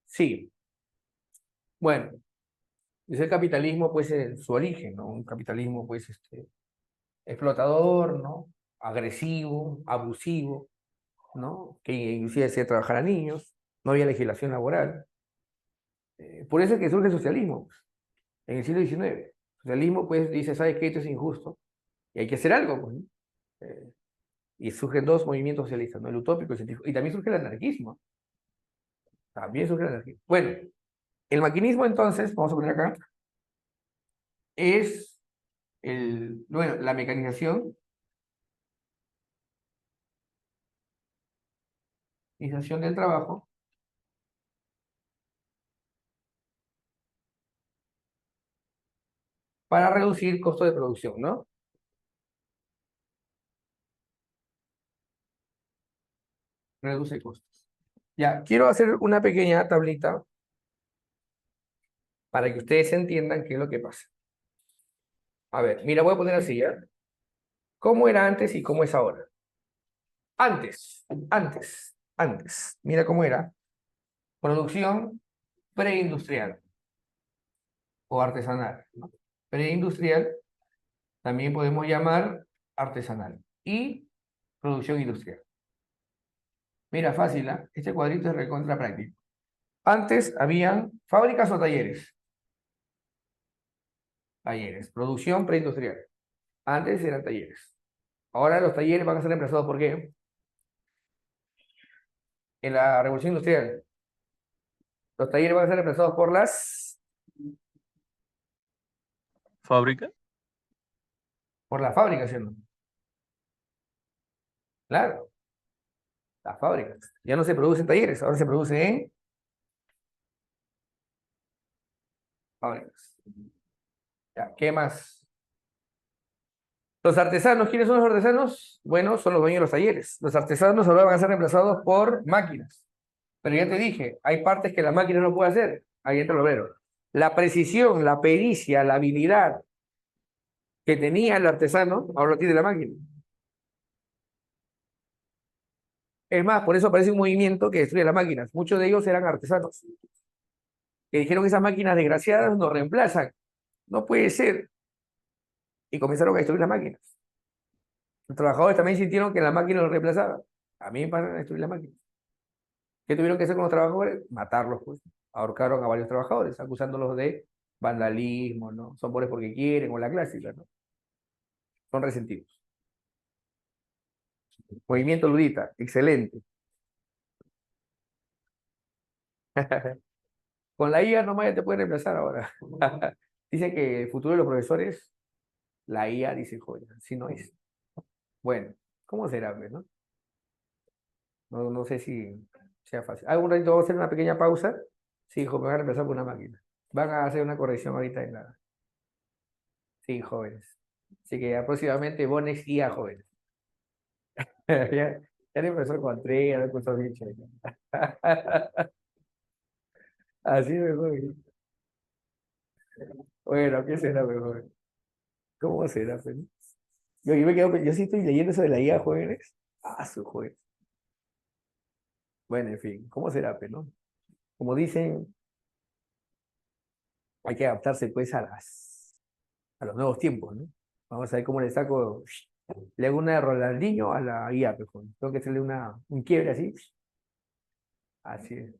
Sí, bueno, es el capitalismo pues en su origen, ¿no? Un capitalismo pues explotador, ¿no? Agresivo, abusivo, ¿no? Que inclusive hacía trabajar a niños, no había legislación laboral. Por eso es que surge el socialismo en el siglo XIX. El socialismo, pues, dice, ¿sabes qué? Esto es injusto y hay que hacer algo, pues, ¿no? Eh, y surgen dos movimientos socialistas, ¿no? El utópico y el científico. Y también surge el anarquismo. También surge el anarquismo. Bueno, el maquinismo, entonces, vamos a poner acá, es bueno, la mecanización del trabajo para reducir costos de producción, ¿no? Reduce costos. Ya, quiero hacer una pequeña tablita para que ustedes entiendan qué es lo que pasa. A ver, mira, voy a poner así, ¿ya? ¿Cómo era antes y cómo es ahora? Antes. Mira cómo era. Producción preindustrial o artesanal, ¿no? Preindustrial también podemos llamar artesanal. Y producción industrial. Mira, fácil, ¿ah? Este cuadrito es recontra práctico. Antes habían fábricas o talleres. Talleres. Producción preindustrial. Antes eran talleres. Ahora los talleres van a ser reemplazados ¿por qué? En la Revolución Industrial, los talleres van a ser reemplazados ¿Fábrica? por las fábricas, ¿sí o no? Claro, las fábricas. Ya no se producen talleres, ahora se producen en fábricas. Ya, ¿qué más? Los artesanos, ¿quiénes son los artesanos? Bueno, son los dueños de los talleres. Los artesanos ahora van a ser reemplazados por máquinas. Pero ya te dije, hay partes que la máquina no puede hacer. Ahí entra el obrero. La precisión, la pericia, la habilidad que tenía el artesano, ahora lo tiene la máquina. Es más, por eso aparece un movimiento que destruye las máquinas. Muchos de ellos eran artesanos, que dijeron que esas máquinas desgraciadas nos reemplazan. No puede ser. Y comenzaron a destruir las máquinas. Los trabajadores también sintieron que la máquina los reemplazaba. También para destruir las máquinas. ¿Qué tuvieron que hacer con los trabajadores? Matarlos, pues. Ahorcaron a varios trabajadores, acusándolos de vandalismo, ¿no? Son pobres porque quieren, o la clásica, ¿no? Son resentidos. Movimiento ludita, excelente. Con la IA nomás ya te pueden reemplazar ahora. Dicen que el futuro de los profesores, la IA, dice joven, si no es. Bueno, ¿cómo será, pues, no? No sé si sea fácil. Algún ratito vamos a hacer una pequeña pausa. Sí, hijo, me van a reemplazar por una máquina. Van a hacer una corrección ahorita en la... Sí, jóvenes. Así que aproximadamente Bonex IA jóvenes. Ya, ya el profesor Contreras, el profesor Mitchell. Así mejor. Bueno, ¿qué será mejor? ¿Cómo será, pues? Yo me quedo, yo sí estoy leyendo eso de la IA jóvenes. Ah, su jóvenes. Bueno, en fin, ¿cómo será, pues, no? Como dicen, hay que adaptarse pues a los nuevos tiempos, ¿no? Vamos a ver cómo le saco, le hago una de Ronaldinho a la IA, pues, tengo que hacerle un quiebre así, así es.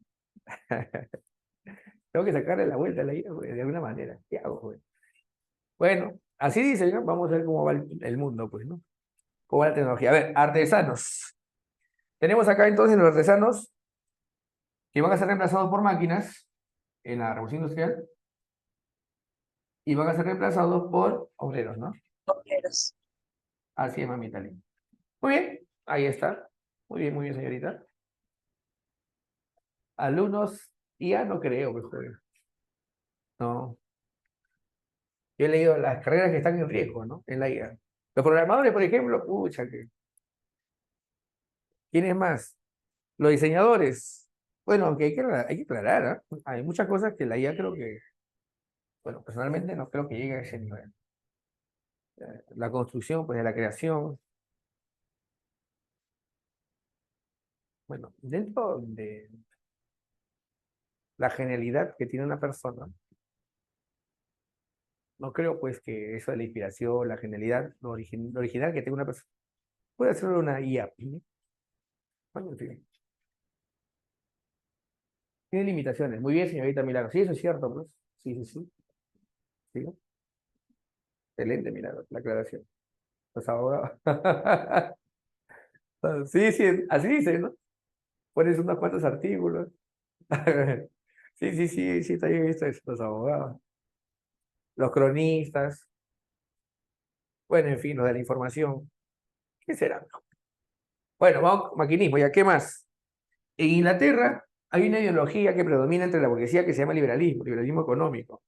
Tengo que sacarle la vuelta a la IA, pues, de alguna manera. ¿Qué hago, pues? Bueno, así dice, ¿no? Vamos a ver cómo va el mundo, pues, ¿no? ¿Cómo va la tecnología? A ver, artesanos. Tenemos acá entonces los artesanos que van a ser reemplazados por máquinas en la revolución industrial y van a ser reemplazados por obreros, ¿no? Obreros. Así es, mamita linda. Muy bien, ahí está. Muy bien, señorita. Alumnos, IA no creo, mejor. No. Yo he leído las carreras que están en riesgo, ¿no? En la IA. Los programadores, por ejemplo, pucha, que. ¿Quiénes más? Los diseñadores. Bueno, aunque hay que aclarar, ¿ah? Hay muchas cosas que la IA creo que, bueno, personalmente no creo que llegue a ese nivel. La construcción, pues, de la creación. Bueno, dentro de la genialidad que tiene una persona, no creo, pues, que eso de la inspiración, la genialidad, lo original que tenga una persona, puede hacerlo una IA. ¿No? Bueno, en fin, tiene limitaciones. Muy bien, señorita Milagro. Sí, eso es cierto, pues. Sí, sí, sí. Sí, ¿no? Excelente, Milagro, la aclaración. Los abogados. Sí, sí, así dice, ¿no? Pones unos cuantos artículos. Sí, sí, sí, sí, está bien visto eso, los abogados. Los cronistas. Bueno, en fin, los de la información. ¿Qué será? Bueno, vamos, maquinismo, ¿ya qué más? En Inglaterra hay una ideología que predomina entre la burguesía que se llama liberalismo, liberalismo económico.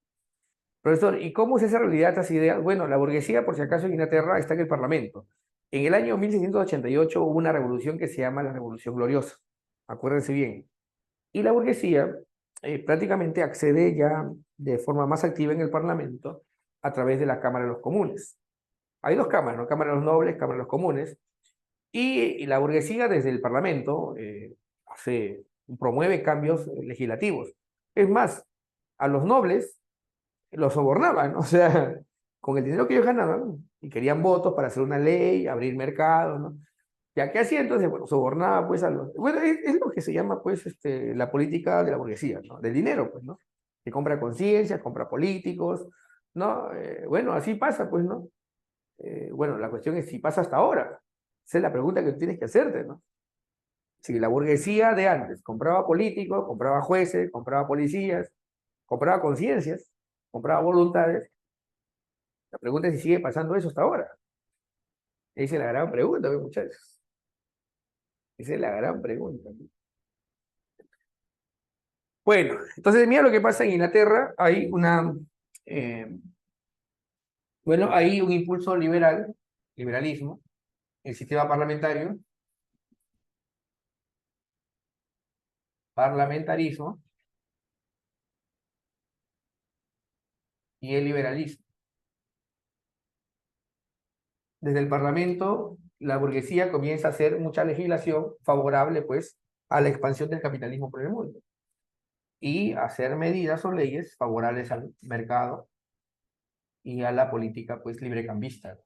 Profesor, ¿y cómo es esa realidad, estas ideas? Bueno, la burguesía, por si acaso, en Inglaterra está en el Parlamento. En el año 1688 hubo una revolución que se llama la Revolución Gloriosa. Acuérdense bien. Y la burguesía prácticamente accede ya de forma más activa en el Parlamento a través de la Cámara de los Comunes. Hay dos cámaras, ¿no? Cámara de los Nobles, Cámara de los Comunes. Y la burguesía desde el Parlamento promueve cambios legislativos. Es más, a los nobles los sobornaban, ¿no? O sea, con el dinero que ellos ganaban y querían votos para hacer una ley, abrir mercados, ¿no? Ya que hacía entonces, bueno, sobornaba pues a los... Bueno, es lo que se llama pues la política de la burguesía, ¿no? Del dinero, pues, ¿no? Que compra conciencia, compra políticos, ¿no? Bueno, así pasa, pues, ¿no? Bueno, la cuestión es si pasa hasta ahora. Esa es la pregunta que tienes que hacerte, ¿no? Sí, la burguesía de antes compraba políticos, compraba jueces, compraba policías, compraba conciencias, compraba voluntades. La pregunta es si sigue pasando eso hasta ahora. Esa es la gran pregunta, muchachos. Esa es la gran pregunta. Bueno, entonces mira lo que pasa en Inglaterra. Eh, hay un impulso liberal, liberalismo, el sistema parlamentarismo y el liberalismo. Desde el Parlamento, la burguesía comienza a hacer mucha legislación favorable, pues, a la expansión del capitalismo por el mundo y a hacer medidas o leyes favorables al mercado y a la política, pues, librecambista.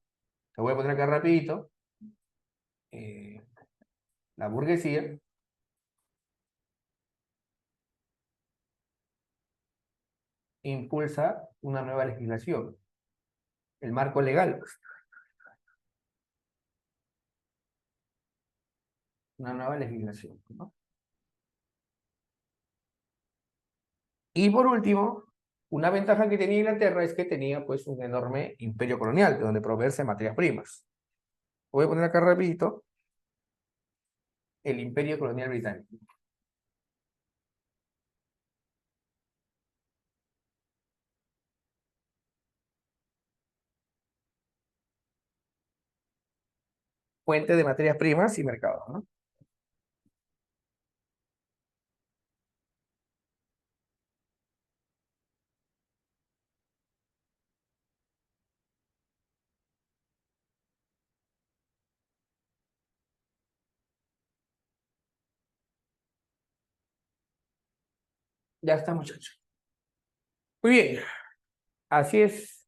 Te voy a poner acá rapidito. eh, la burguesía impulsa una nueva legislación, el marco legal, pues, una nueva legislación, ¿no? Y por último, una ventaja que tenía Inglaterra es que tenía pues un enorme imperio colonial de donde proveerse materias primas. Voy a poner acá rapidito el imperio colonial británico. Fuente de materias primas y mercados, ¿no? Ya está, muchachos. Muy bien, así es,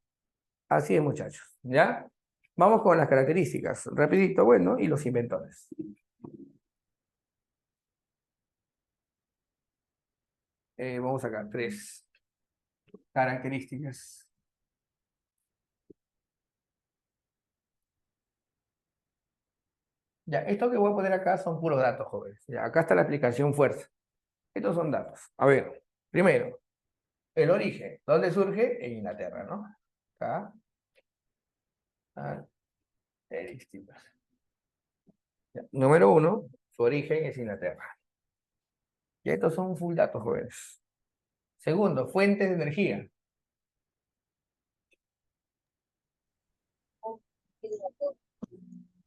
muchachos. ¿Ya? Vamos con las características. Rapidito, bueno, y los inventores. Vamos acá, 3 características. Ya, esto que voy a poner acá son puros datos, jóvenes. Ya, acá está la explicación fuerza. Estos son datos. A ver, primero, el origen. ¿Dónde surge? En Inglaterra, ¿no? Acá. Características. Ya, número 1, su origen es Inglaterra. Y estos son full datos, jóvenes. Segundo, fuentes de energía.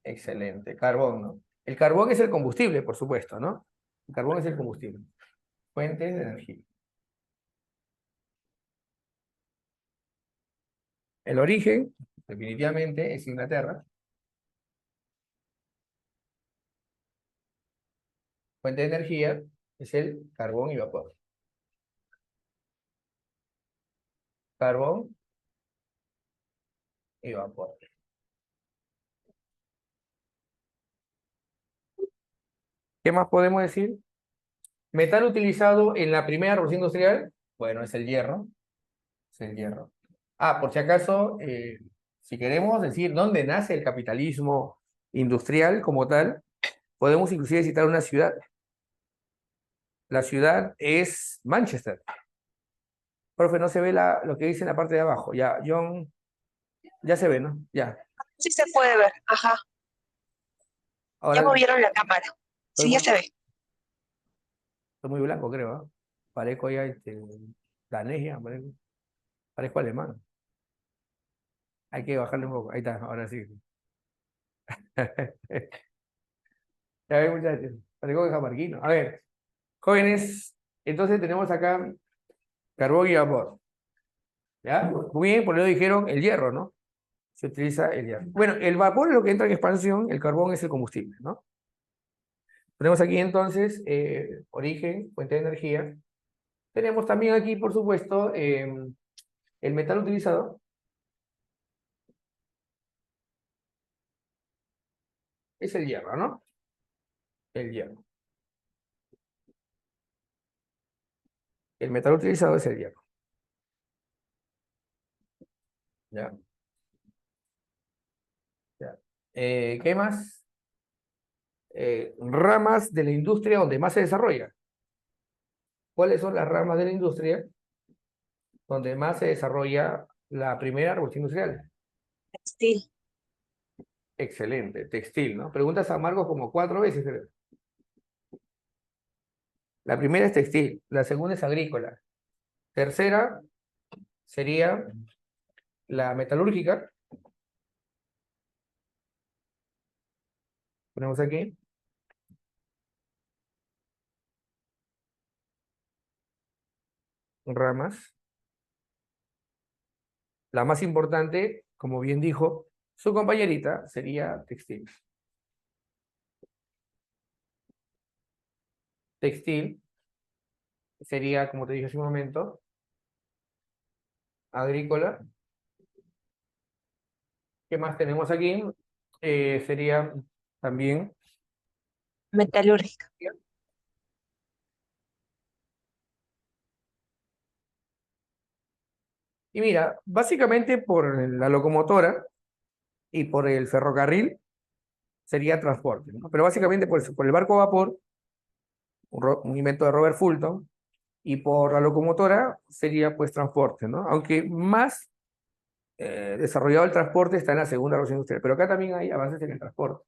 Excelente. Carbón, ¿no? El carbón es el combustible, por supuesto, ¿no? El carbón es el combustible. Fuentes de energía. El origen, definitivamente, es Inglaterra. Fuente de energía es el carbón y vapor. Carbón y vapor. ¿Qué más podemos decir? Metal utilizado en la primera revolución industrial, bueno, es el hierro. Es el hierro. Por si acaso, si queremos decir dónde nace el capitalismo industrial como tal, podemos inclusive citar una ciudad. La ciudad es Manchester. Profe, no se ve lo que dice en la parte de abajo. Ya, John, ya se ve, ¿no? Ya. Sí se puede ver, ajá. Ya Ahora movieron la cámara. estoy Sí, ya muy, se ve. estoy muy blanco, creo, ¿ah? Parezco ya danés, ya, parezco alemán. Hay que bajarle un poco. Ahí está, ahora sí. Ya ven, muchachos. Parezco jamarquino. A ver, jóvenes, entonces tenemos acá carbón y vapor. ¿Ya? Muy bien, por eso dijeron el hierro, ¿no? Se utiliza el hierro. Bueno, el vapor es lo que entra en expansión, el carbón es el combustible, ¿no? Tenemos aquí entonces origen, fuente de energía. Tenemos también aquí, por supuesto, el metal utilizado es el hierro, ¿no? El hierro. El metal utilizado es el hierro. ¿Ya? ¿Ya? ¿Qué más? ramas de la industria donde más se desarrolla. ¿Cuáles son las ramas de la industria donde más se desarrolla la primera revolución industrial? Textil. Excelente, textil, ¿no? Preguntas a Marcos como 4 veces, creo. La primera es textil, la segunda es agrícola. Tercera sería la metalúrgica. Ponemos aquí. Ramas. La más importante, como bien dijo su compañerita, sería textil. Textil sería, como te dije hace un momento, agrícola. ¿Qué más tenemos aquí? Sería también... Metalúrgica. Y mira, básicamente por la locomotora y por el ferrocarril sería transporte, ¿no? Pero básicamente por el barco a vapor, un invento de Robert Fulton, y por la locomotora sería pues transporte, ¿no? Aunque más desarrollado el transporte está en la segunda revolución industrial, pero acá también hay avances en el transporte.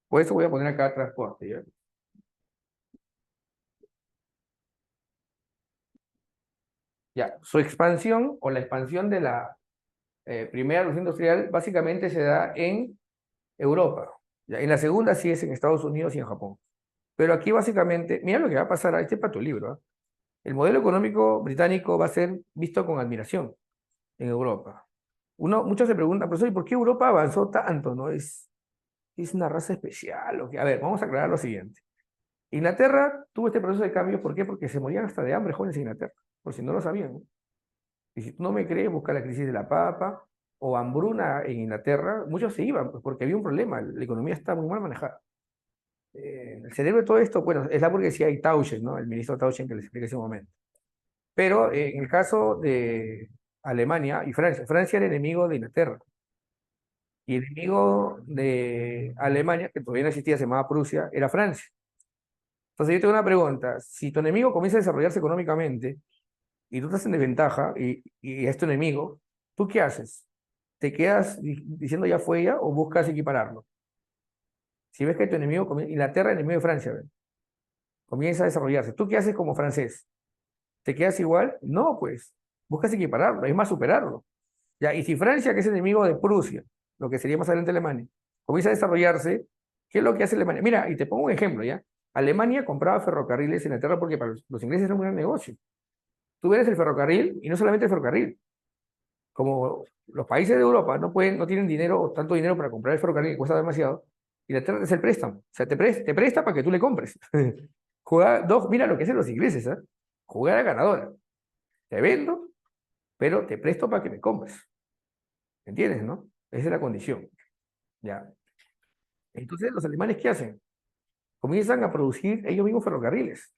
Por eso voy a poner acá transporte, ¿ya? Ya, su expansión o la expansión de la primera revolución industrial básicamente se da en Europa. ¿Ya? En la segunda sí es en Estados Unidos y en Japón. Pero aquí básicamente, mira lo que va a pasar, este es para tu libro, ¿eh? El modelo económico británico va a ser visto con admiración en Europa. Muchos se preguntan, profesor, ¿y por qué Europa avanzó tanto? ¿No? Es una raza especial. A ver, vamos a aclarar lo siguiente. Inglaterra tuvo este proceso de cambio, ¿por qué? Porque se morían hasta de hambre jóvenes en Inglaterra, por si no lo sabían, ¿no? Y si tú no me crees, busca la crisis de la papa o hambruna en Inglaterra, muchos se iban, pues, porque había un problema, la economía está muy mal manejada. El cerebro de todo esto, bueno, es la burguesía y Tauschen, ¿no? El ministro Tauschen que les expliqué hace un momento. Pero en el caso de Alemania y Francia, Francia era enemigo de Inglaterra. Y el enemigo de Alemania, que todavía no existía, se llamaba Prusia, era Francia. Entonces yo tengo una pregunta, si tu enemigo comienza a desarrollarse económicamente y tú estás en desventaja y es tu enemigo, ¿tú qué haces? ¿Te quedas diciendo ya fue ella o buscas equipararlo? Si ves que tu enemigo, Inglaterra, enemigo de Francia, ¿ve? Comienza a desarrollarse, ¿tú qué haces como francés? ¿Te quedas igual? No, pues, buscas equipararlo, es más superarlo. Ya, y si Francia, que es enemigo de Prusia, lo que sería más adelante Alemania, comienza a desarrollarse, ¿qué es lo que hace Alemania? Mira, y te pongo un ejemplo, ¿ya? Alemania compraba ferrocarriles en Inglaterra porque para los ingleses era un gran negocio. Tú ves el ferrocarril, y no solamente el ferrocarril, como los países de Europa no tienen dinero o tanto dinero para comprar el ferrocarril que cuesta demasiado, Inglaterra te hace el préstamo. O sea, te presta para que tú le compres. Mira lo que hacen los ingleses, ¿eh? Jugar a ganadora. Te vendo, pero te presto para que me compres. ¿Entiendes, no? Esa es la condición. Ya. Entonces, los alemanes, ¿qué hacen? Comienzan a producir ellos mismos ferrocarriles.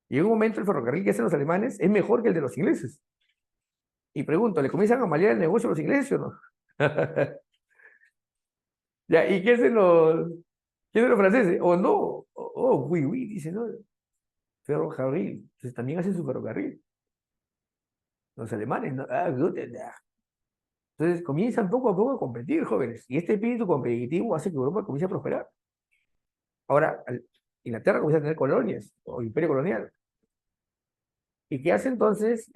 Y en un momento el ferrocarril que hacen los alemanes es mejor que el de los ingleses. Y pregunto, ¿le comienzan a malear el negocio a los ingleses o no? Ya, ¿y qué hacen los franceses? O no, oui, oui, dice, no, ferrocarril. Entonces también hacen su ferrocarril. Los alemanes, ¿no? Ah, gut, ja. Entonces comienzan poco a poco a competir, jóvenes. Y este espíritu competitivo hace que Europa comience a prosperar. Ahora, Inglaterra comienza a tener colonias o imperio colonial. ¿Y qué hace entonces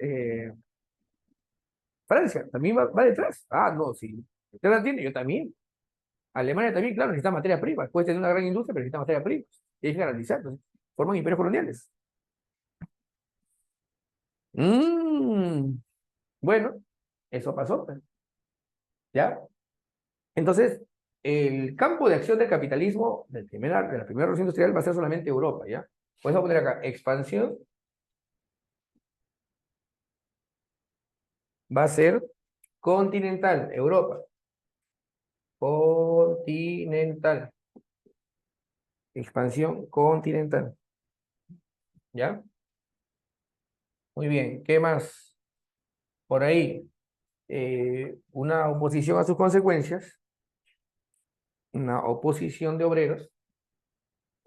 Francia? También va detrás. Ah, no, sí. Usted la tiene, yo también. Alemania también, claro, necesita materia prima. Puede tener una gran industria, pero necesita materia prima. Y hay que garantizar. Entonces, forman imperios coloniales. Mm, bueno, eso pasó, pues, ¿ya? Entonces, el campo de acción del capitalismo de la primera revolución industrial va a ser solamente Europa, ¿ya? Pues voy a poner acá, expansión va a ser continental, Europa. Continental. Expansión continental. ¿Ya? Muy bien. ¿Qué más? Por ahí, una oposición a sus consecuencias, una oposición de obreros,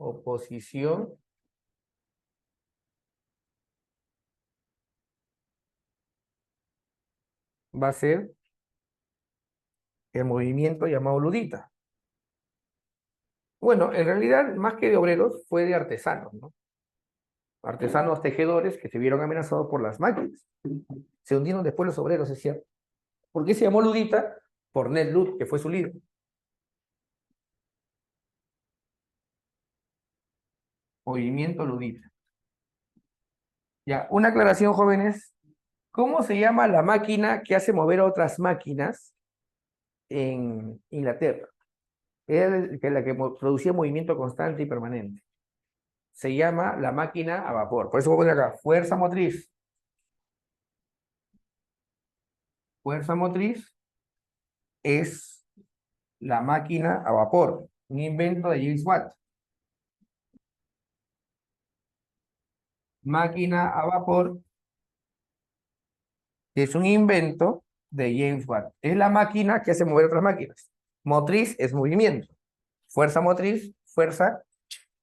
oposición va a ser el movimiento llamado ludita. Bueno, en realidad, más que de obreros, fue de artesanos, ¿no? Artesanos tejedores que se vieron amenazados por las máquinas. Se hundieron después los obreros, es cierto. ¿Por qué se llamó ludita? Por Ned Lud, que fue su líder. Movimiento ludita. Ya, una aclaración, jóvenes. ¿Cómo se llama la máquina que hace mover a otras máquinas en Inglaterra? Era la que producía movimiento constante y permanente. Se llama la máquina a vapor. Por eso voy a poner acá, fuerza motriz. Fuerza motriz es la máquina a vapor, un invento de James Watt. Máquina a vapor es un invento de James Watt. Es la máquina que hace mover otras máquinas. Motriz es movimiento. Fuerza motriz, fuerza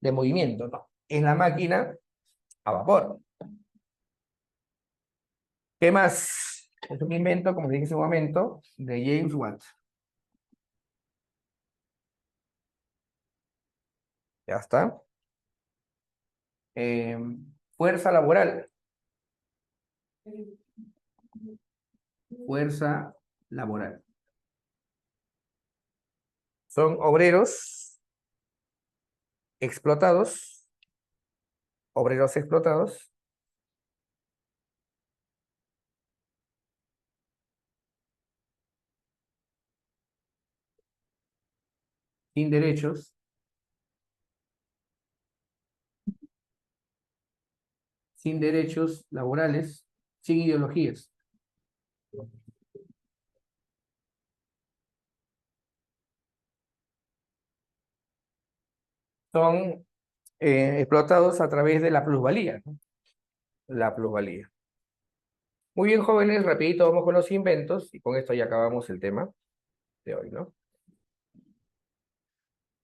de movimiento, no. Es la máquina a vapor. ¿Qué más? Es un invento, como dije hace un momento, de James Watt. Ya está. Eh, fuerza laboral. Fuerza laboral. Son explotados, obreros explotados, sin derechos, laborales, sin ideologías. Son explotados a través de la plusvalía, ¿no? La plusvalía. Muy bien, jóvenes, rapidito vamos con los inventos y con esto ya acabamos el tema de hoy, ¿no?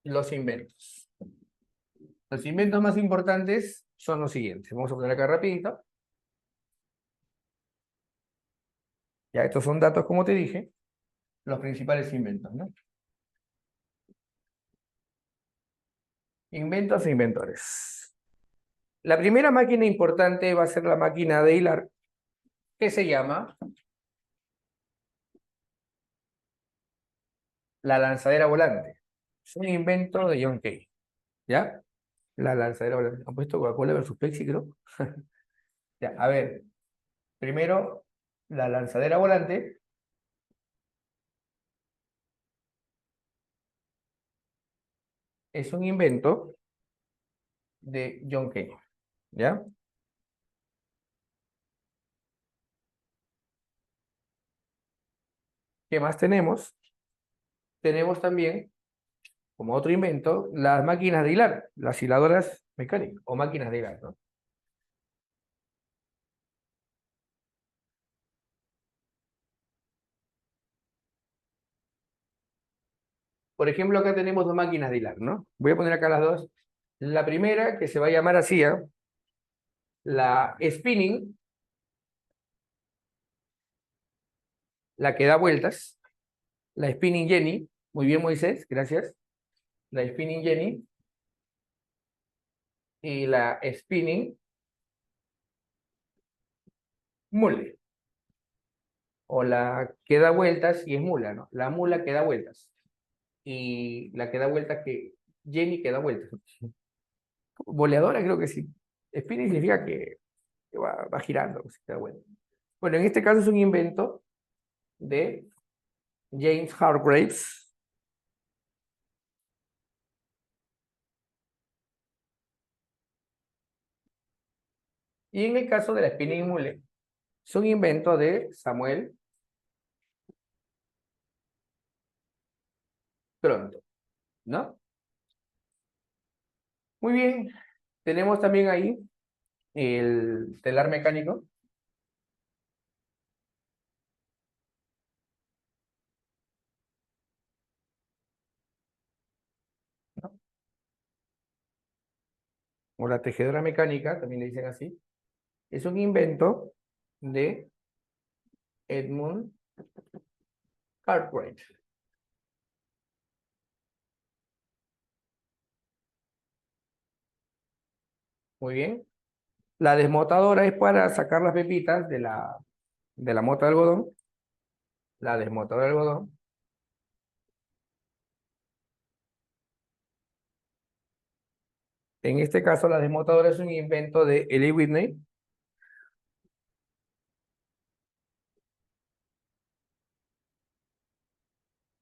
Los inventos. Los inventos más importantes son los siguientes. Vamos a poner acá rapidito. Ya, estos son datos, como te dije, los principales inventos, ¿no? Inventos e inventores. La primera máquina importante va a ser la máquina de hilar, que se llama la lanzadera volante. Es un invento de John Kay, ¿ya? La lanzadera volante. Han puesto Coca-Cola versus Pepsi, creo. Ya, a ver. Primero, la lanzadera volante es un invento de John Kay, ¿ya? ¿Qué más tenemos? Tenemos también, como otro invento, las máquinas de hilar, las hiladoras mecánicas o máquinas de hilar, ¿no? Por ejemplo, acá tenemos dos máquinas de hilar, ¿no? Voy a poner acá las dos. La primera, que se va a llamar así, ¿eh? La spinning, la que da vueltas. La spinning Jenny. Muy bien, Moisés, gracias. La spinning Jenny. Y la spinning mule. O la que da vueltas y es mula, ¿no? La mula que da vueltas. Y la que da vueltas Jenny que da vueltas. Boleadora creo que sí. Spinning significa que va girando, o sea, que da vueltas. Bueno, en este caso es un invento de James Hargreaves. Y en el caso de la spinning mule, es un invento de Samuel Pronto, ¿no? Muy bien. Tenemos también ahí el telar mecánico. ¿No? o la tejedora mecánica, también le dicen así, es un invento de Edmund Cartwright. Muy bien. La desmotadora es para sacar las pepitas de la mota de algodón. La desmotadora de algodón. En este caso, la desmotadora es un invento de Eli Whitney.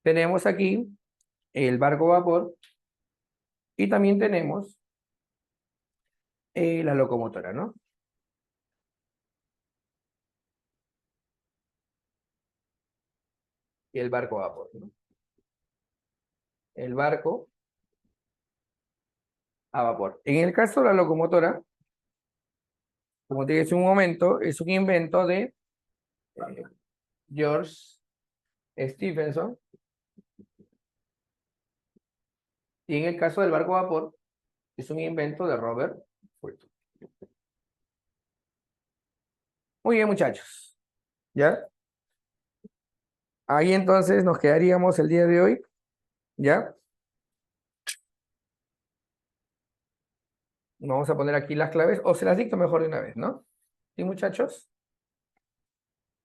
Tenemos aquí el barco vapor y también tenemos la locomotora, ¿no? Y el barco vapor, ¿no? El barco a vapor. En el caso de la locomotora, como te dije hace un momento, es un invento de George Stephenson. Y en el caso del barco a vapor, es un invento de Robert Fulton. Muy bien, muchachos. ¿Ya? Ahí entonces nos quedaríamos el día de hoy. ¿Ya? Vamos a poner aquí las claves, o se las dicto mejor de una vez, ¿no? ¿Sí, muchachos?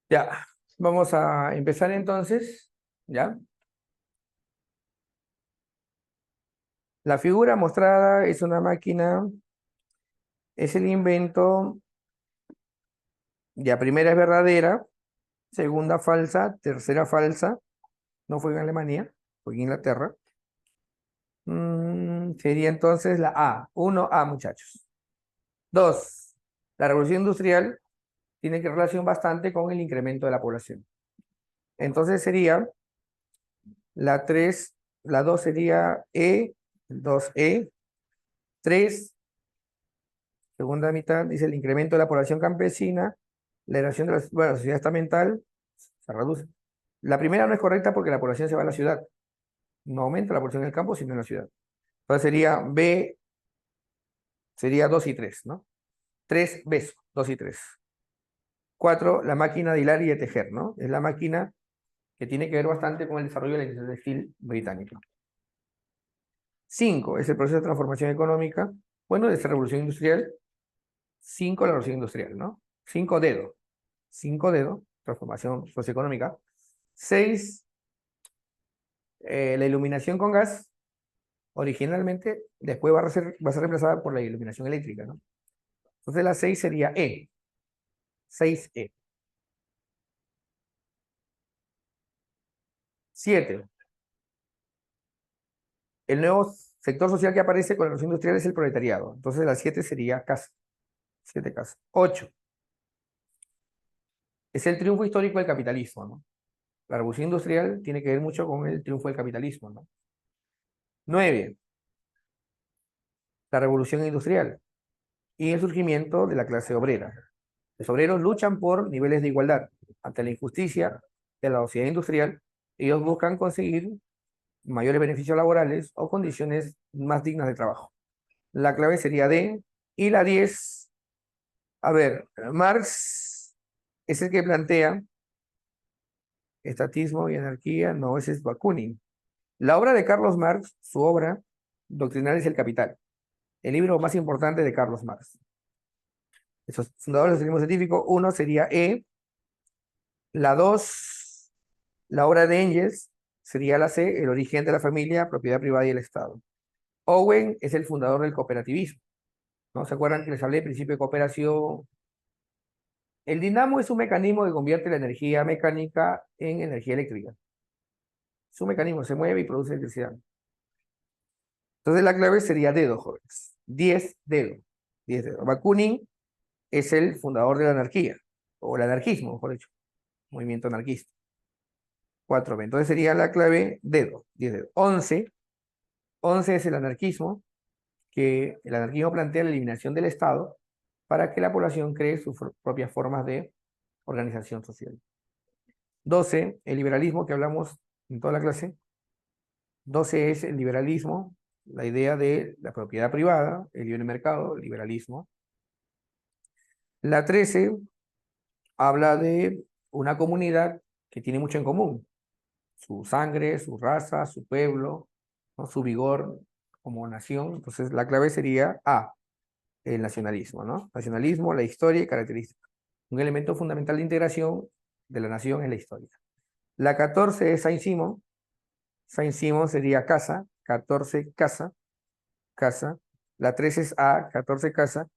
Ya. Vamos a empezar entonces. ¿Ya? La figura mostrada es una máquina, es el invento, ya primera es verdadera, segunda falsa, tercera falsa, no fue en Alemania, fue en Inglaterra. Sería entonces la A, 1A, muchachos. 2, la revolución industrial tiene que relación bastante con el incremento de la población. Entonces sería la 3, la 2 sería E, 2E, 3, segunda mitad, dice el incremento de la población campesina, la erosión de la, bueno, la sociedad estamental se reduce. La primera no es correcta porque la población se va a la ciudad. No aumenta la población en el campo, sino en la ciudad. Entonces sería B, sería 2 y 3, ¿no? 3 besos, 2 y 3. 4, la máquina de hilar y de tejer, ¿no? Es la máquina que tiene que ver bastante con el desarrollo de la industria textil británica. 5, es el proceso de transformación económica. Bueno, de esta revolución industrial. 5, la revolución industrial, ¿no? 5 dedos. 5 dedos, transformación socioeconómica. 6, la iluminación con gas. Originalmente, después va a ser reemplazada por la iluminación eléctrica, ¿no? Entonces la 6 sería E. 6E. 7. El nuevo sector social que aparece con la revolución industrial es el proletariado. Entonces la 7 sería casa. 7 casas. 8. Es el triunfo histórico del capitalismo, ¿no? La revolución industrial tiene que ver mucho con el triunfo del capitalismo, ¿no? 9. La revolución industrial y el surgimiento de la clase obrera. Los obreros luchan por niveles de igualdad. Ante la injusticia de la sociedad industrial, ellos buscan conseguir mayores beneficios laborales o condiciones más dignas de trabajo. La clave sería D. Y la 10, a ver, Marx es el que plantea estatismo y anarquía, no, ese es Bakunin. La obra de Carlos Marx, su obra doctrinal es El Capital, el libro más importante de Carlos Marx. Esos fundadores del socialismo científico, 1 sería E, la 2, la obra de Engels, sería la C, el origen de la familia, propiedad privada y el Estado. Owen es el fundador del cooperativismo, ¿no? ¿Se acuerdan que les hablé del principio de cooperación? El dinamo es un mecanismo que convierte la energía mecánica en energía eléctrica. Es un mecanismo, se mueve y produce electricidad. Entonces la clave sería dedo, jóvenes. 10 dedos. 10 dedos. Bakunin es el fundador de la anarquía, o el anarquismo, mejor dicho. Movimiento anarquista. 4B. Entonces sería la clave dedo, 10 dedos. 11. 11 es el anarquismo, que el anarquismo plantea la eliminación del Estado para que la población cree sus propias formas de organización social. 12, el liberalismo que hablamos en toda la clase. 12 es el liberalismo La idea de la propiedad privada, el libre mercado, el liberalismo. La 13 habla de una comunidad que tiene mucho en común. Su sangre, su raza, su pueblo, ¿no? Su vigor como nación. Entonces, la clave sería A, el nacionalismo, ¿no? Nacionalismo, la historia y características. Un elemento fundamental de integración de la nación es la historia. La 14 es Saint-Simon. Saint-Simon sería casa, 14 casa, casa. La 13 es A, 14 casa.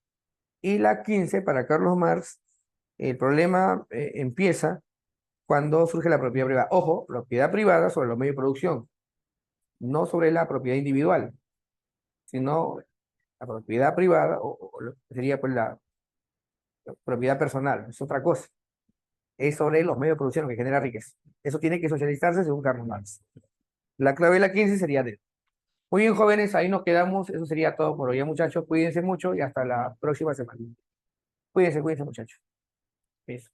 Y la 15 para Carlos Marx, el problema empieza cuando surge la propiedad privada. Ojo, propiedad privada sobre los medios de producción, no sobre la propiedad individual, sino la propiedad privada, o lo que sería pues la propiedad personal, es otra cosa. Es sobre los medios de producción lo que genera riqueza. Eso tiene que socializarse según Carlos Marx. La clave de la 15 sería D. Muy bien, jóvenes, ahí nos quedamos. Eso sería todo por hoy, muchachos. Cuídense mucho y hasta la próxima semana. Cuídense, muchachos. Eso.